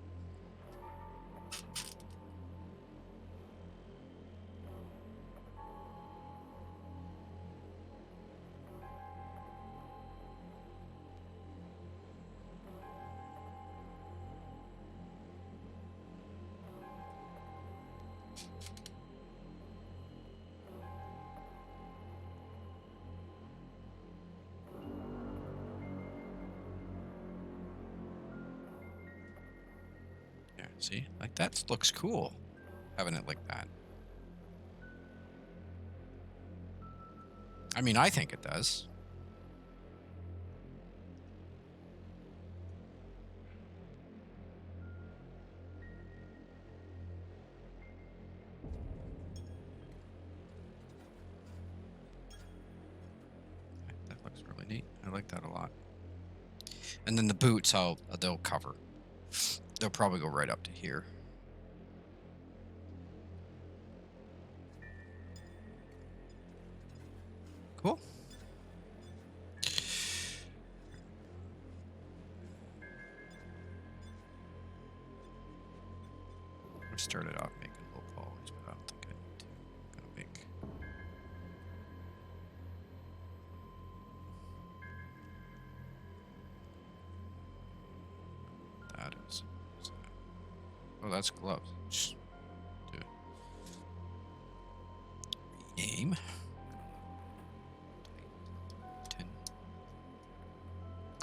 See, like that looks cool, having it like that. I mean, I think it does. That looks really neat. I like that a lot. And then the boots, they'll cover. They'll probably go right up to here. Cool. I started off making low polys, but I don't think I need to. I'm gonna make. That is. Oh, that's gloves. Just do rename.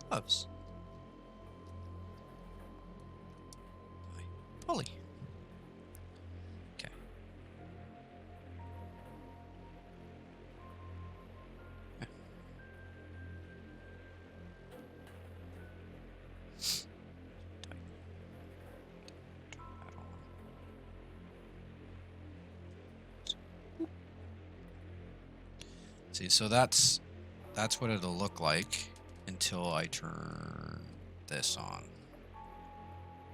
Gloves. Pulley. Okay. Yeah. See, so that's what it'll look like until I turn this on.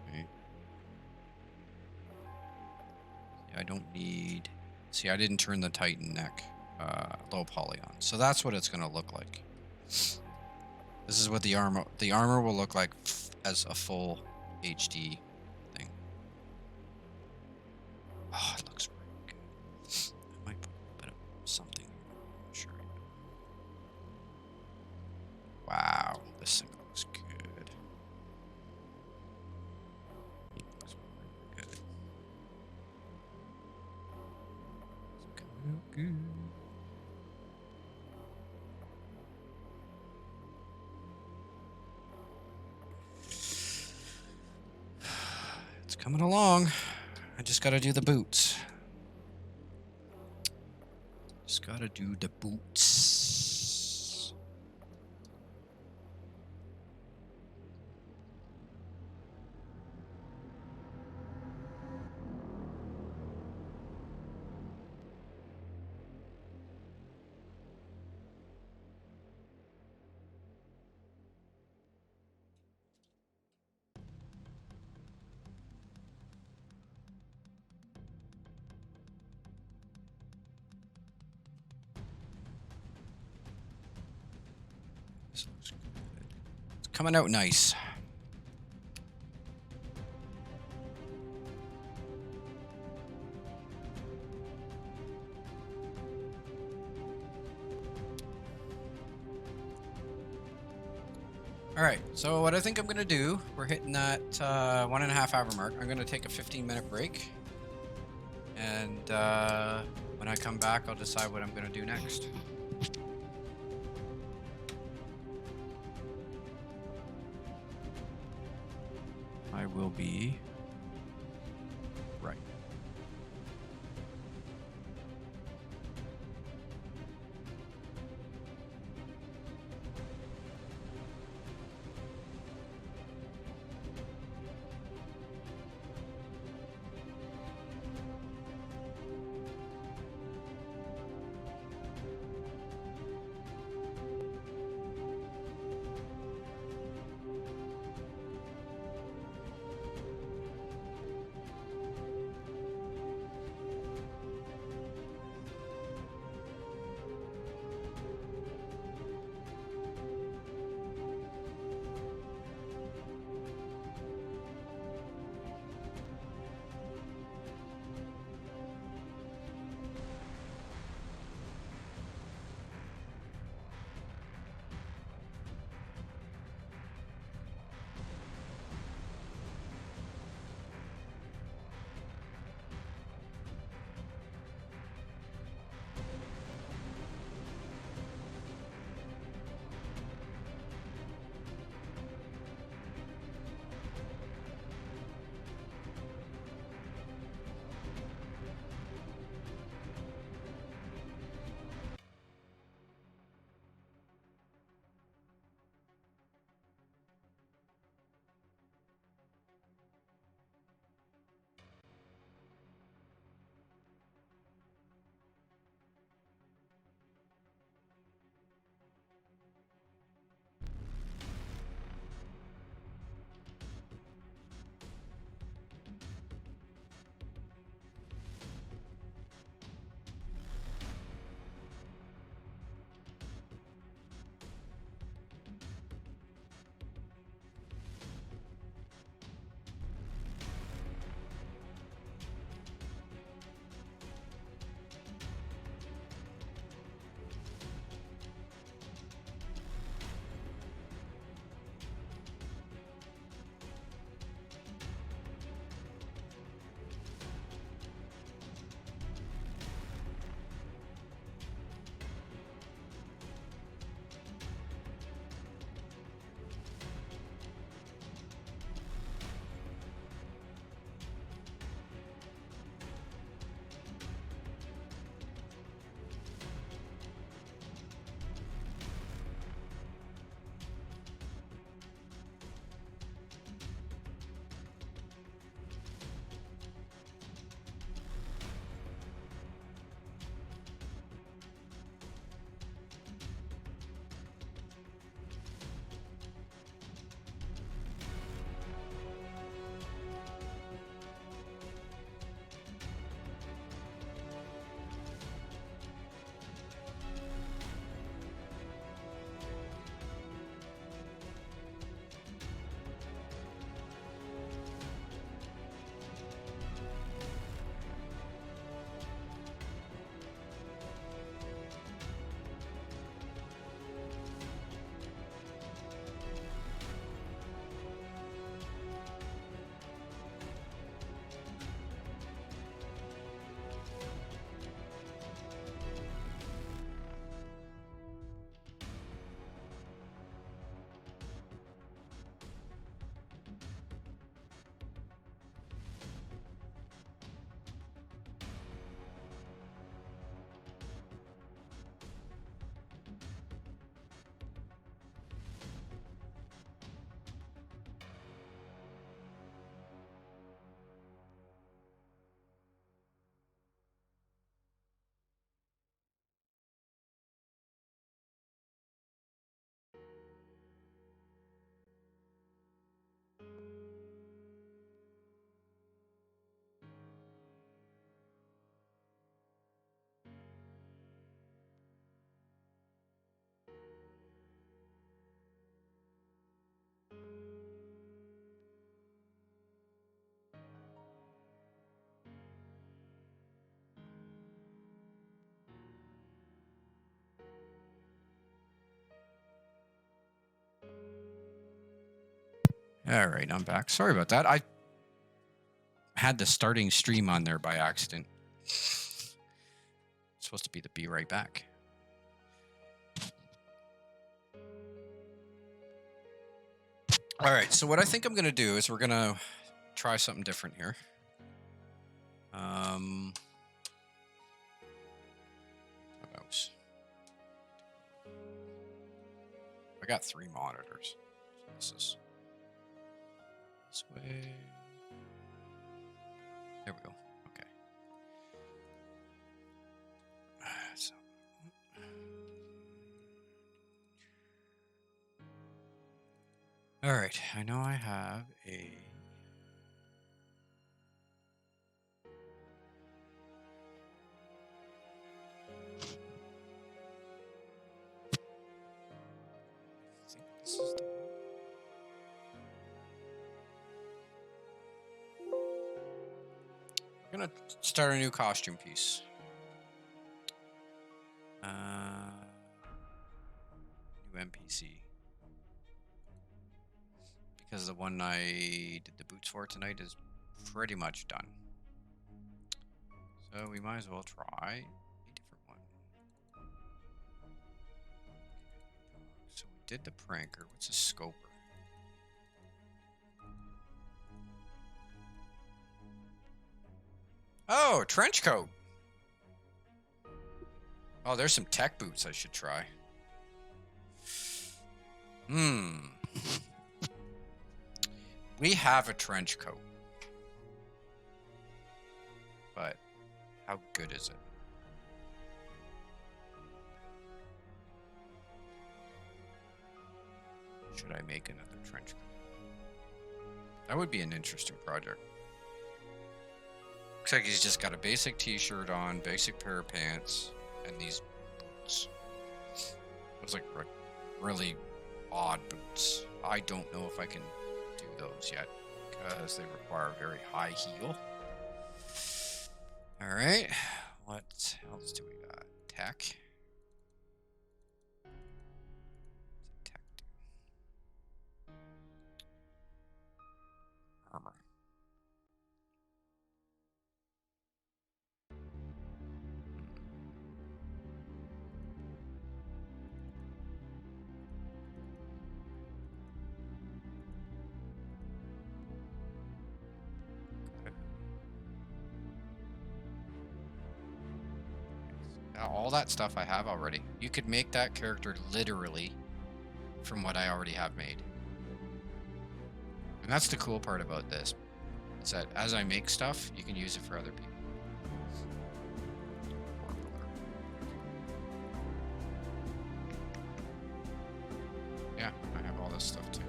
Okay. See, I don't need. See, I didn't turn the Titan neck low poly on, so that's what it's going to look like. This is what the armor will look like as a full HD thing. Oh, it looks really good. I might put a little bit of something here. I'm sure. Wow, this thing looks good. It looks really good. It's coming out good. It's coming along. I just gotta do the boots. Just gotta do the boots. This looks good. It's coming out nice. All right, so what I think I'm gonna do, we're hitting that 1.5 hour mark. I'm gonna take a 15-minute break, and when I come back, I'll decide what I'm gonna do next. I will be right. All right, I'm back. Sorry about that. I had the starting stream on there by accident. It's supposed to be the be right back. All right, so what I think I'm going to do is we're going to try something different here. What else? I got 3 monitors. So this is this way. There we go. Okay. So, all right. I know I have a. I think this is the one. I'm gonna start a new costume piece. New NPC. Because the one I did the boots for tonight is pretty much done. So we might as well try a different one. So we did the pranker. What's a scoper? Oh, trench coat. Oh, there's some tech boots I should try. We have a trench coat. But how good is it? Should I make another trench coat? That would be an interesting project. Looks like he's just got a basic t-shirt on, basic pair of pants, and these boots. Those like really odd boots. I don't know if I can do those yet because they require a very high heel. All right, what else do we got? Tech. What's tech do? Armor. All that stuff I have already. You could make that character literally from what I already have made. And that's the cool part about this. Is that as I make stuff, you can use it for other people. Yeah, I have all this stuff too.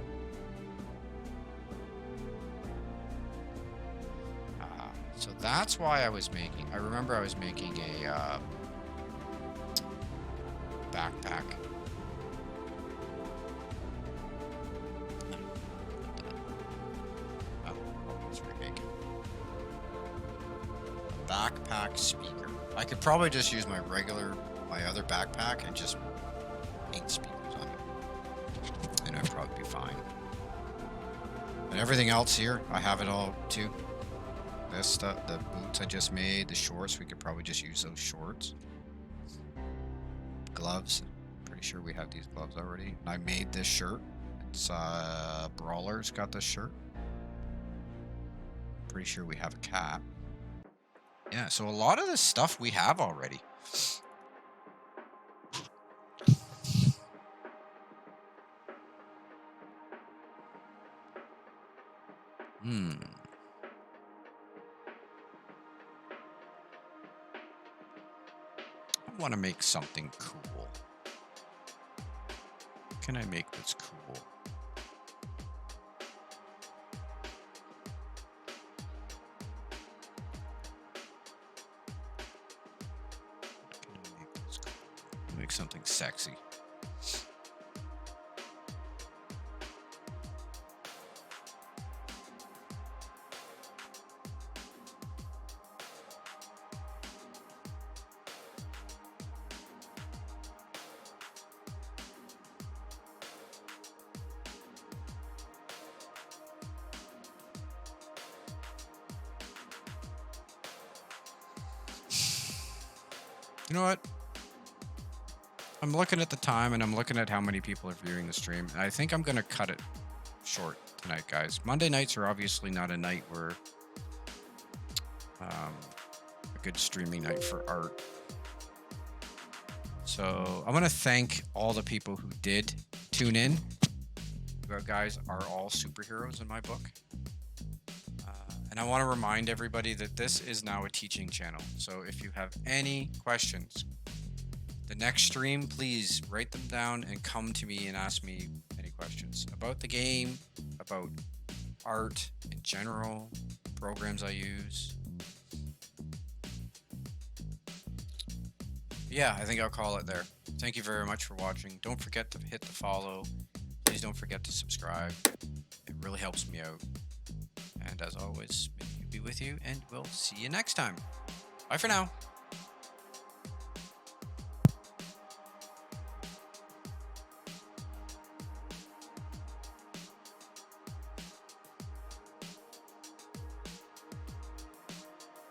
So that's why I was making, I remember I was making a backpack. Oh, let's remake it. Backpack speaker. I could probably just use my other backpack and just paint speakers on it. And I'd probably be fine. And everything else here, I have it all too. This stuff, the boots I just made, the shorts, we could probably just use those shorts. Gloves, pretty sure we have these gloves already. And I made this shirt. It's Brawler's got this shirt. Pretty sure we have a cap. Yeah, so a lot of this stuff we have already. I want to make something cool. Can I make this cool? Can I make this cool? Make something sexy. You know what? I'm looking at the time and I'm looking at how many people are viewing the stream. And I think I'm going to cut it short tonight, guys. Monday nights are obviously not a night where a good streaming night for art. So I want to thank all the people who did tune in. You guys are all superheroes in my book. And I want to remind everybody that this is now a teaching channel. So if you have any questions, the next stream, please write them down and come to me and ask me any questions about the game, about art in general, programs I use. Yeah, I think I'll call it there. Thank you very much for watching. Don't forget to hit the follow. Please don't forget to subscribe. It really helps me out. And as always, may you be with you, and we'll see you next time. Bye for now.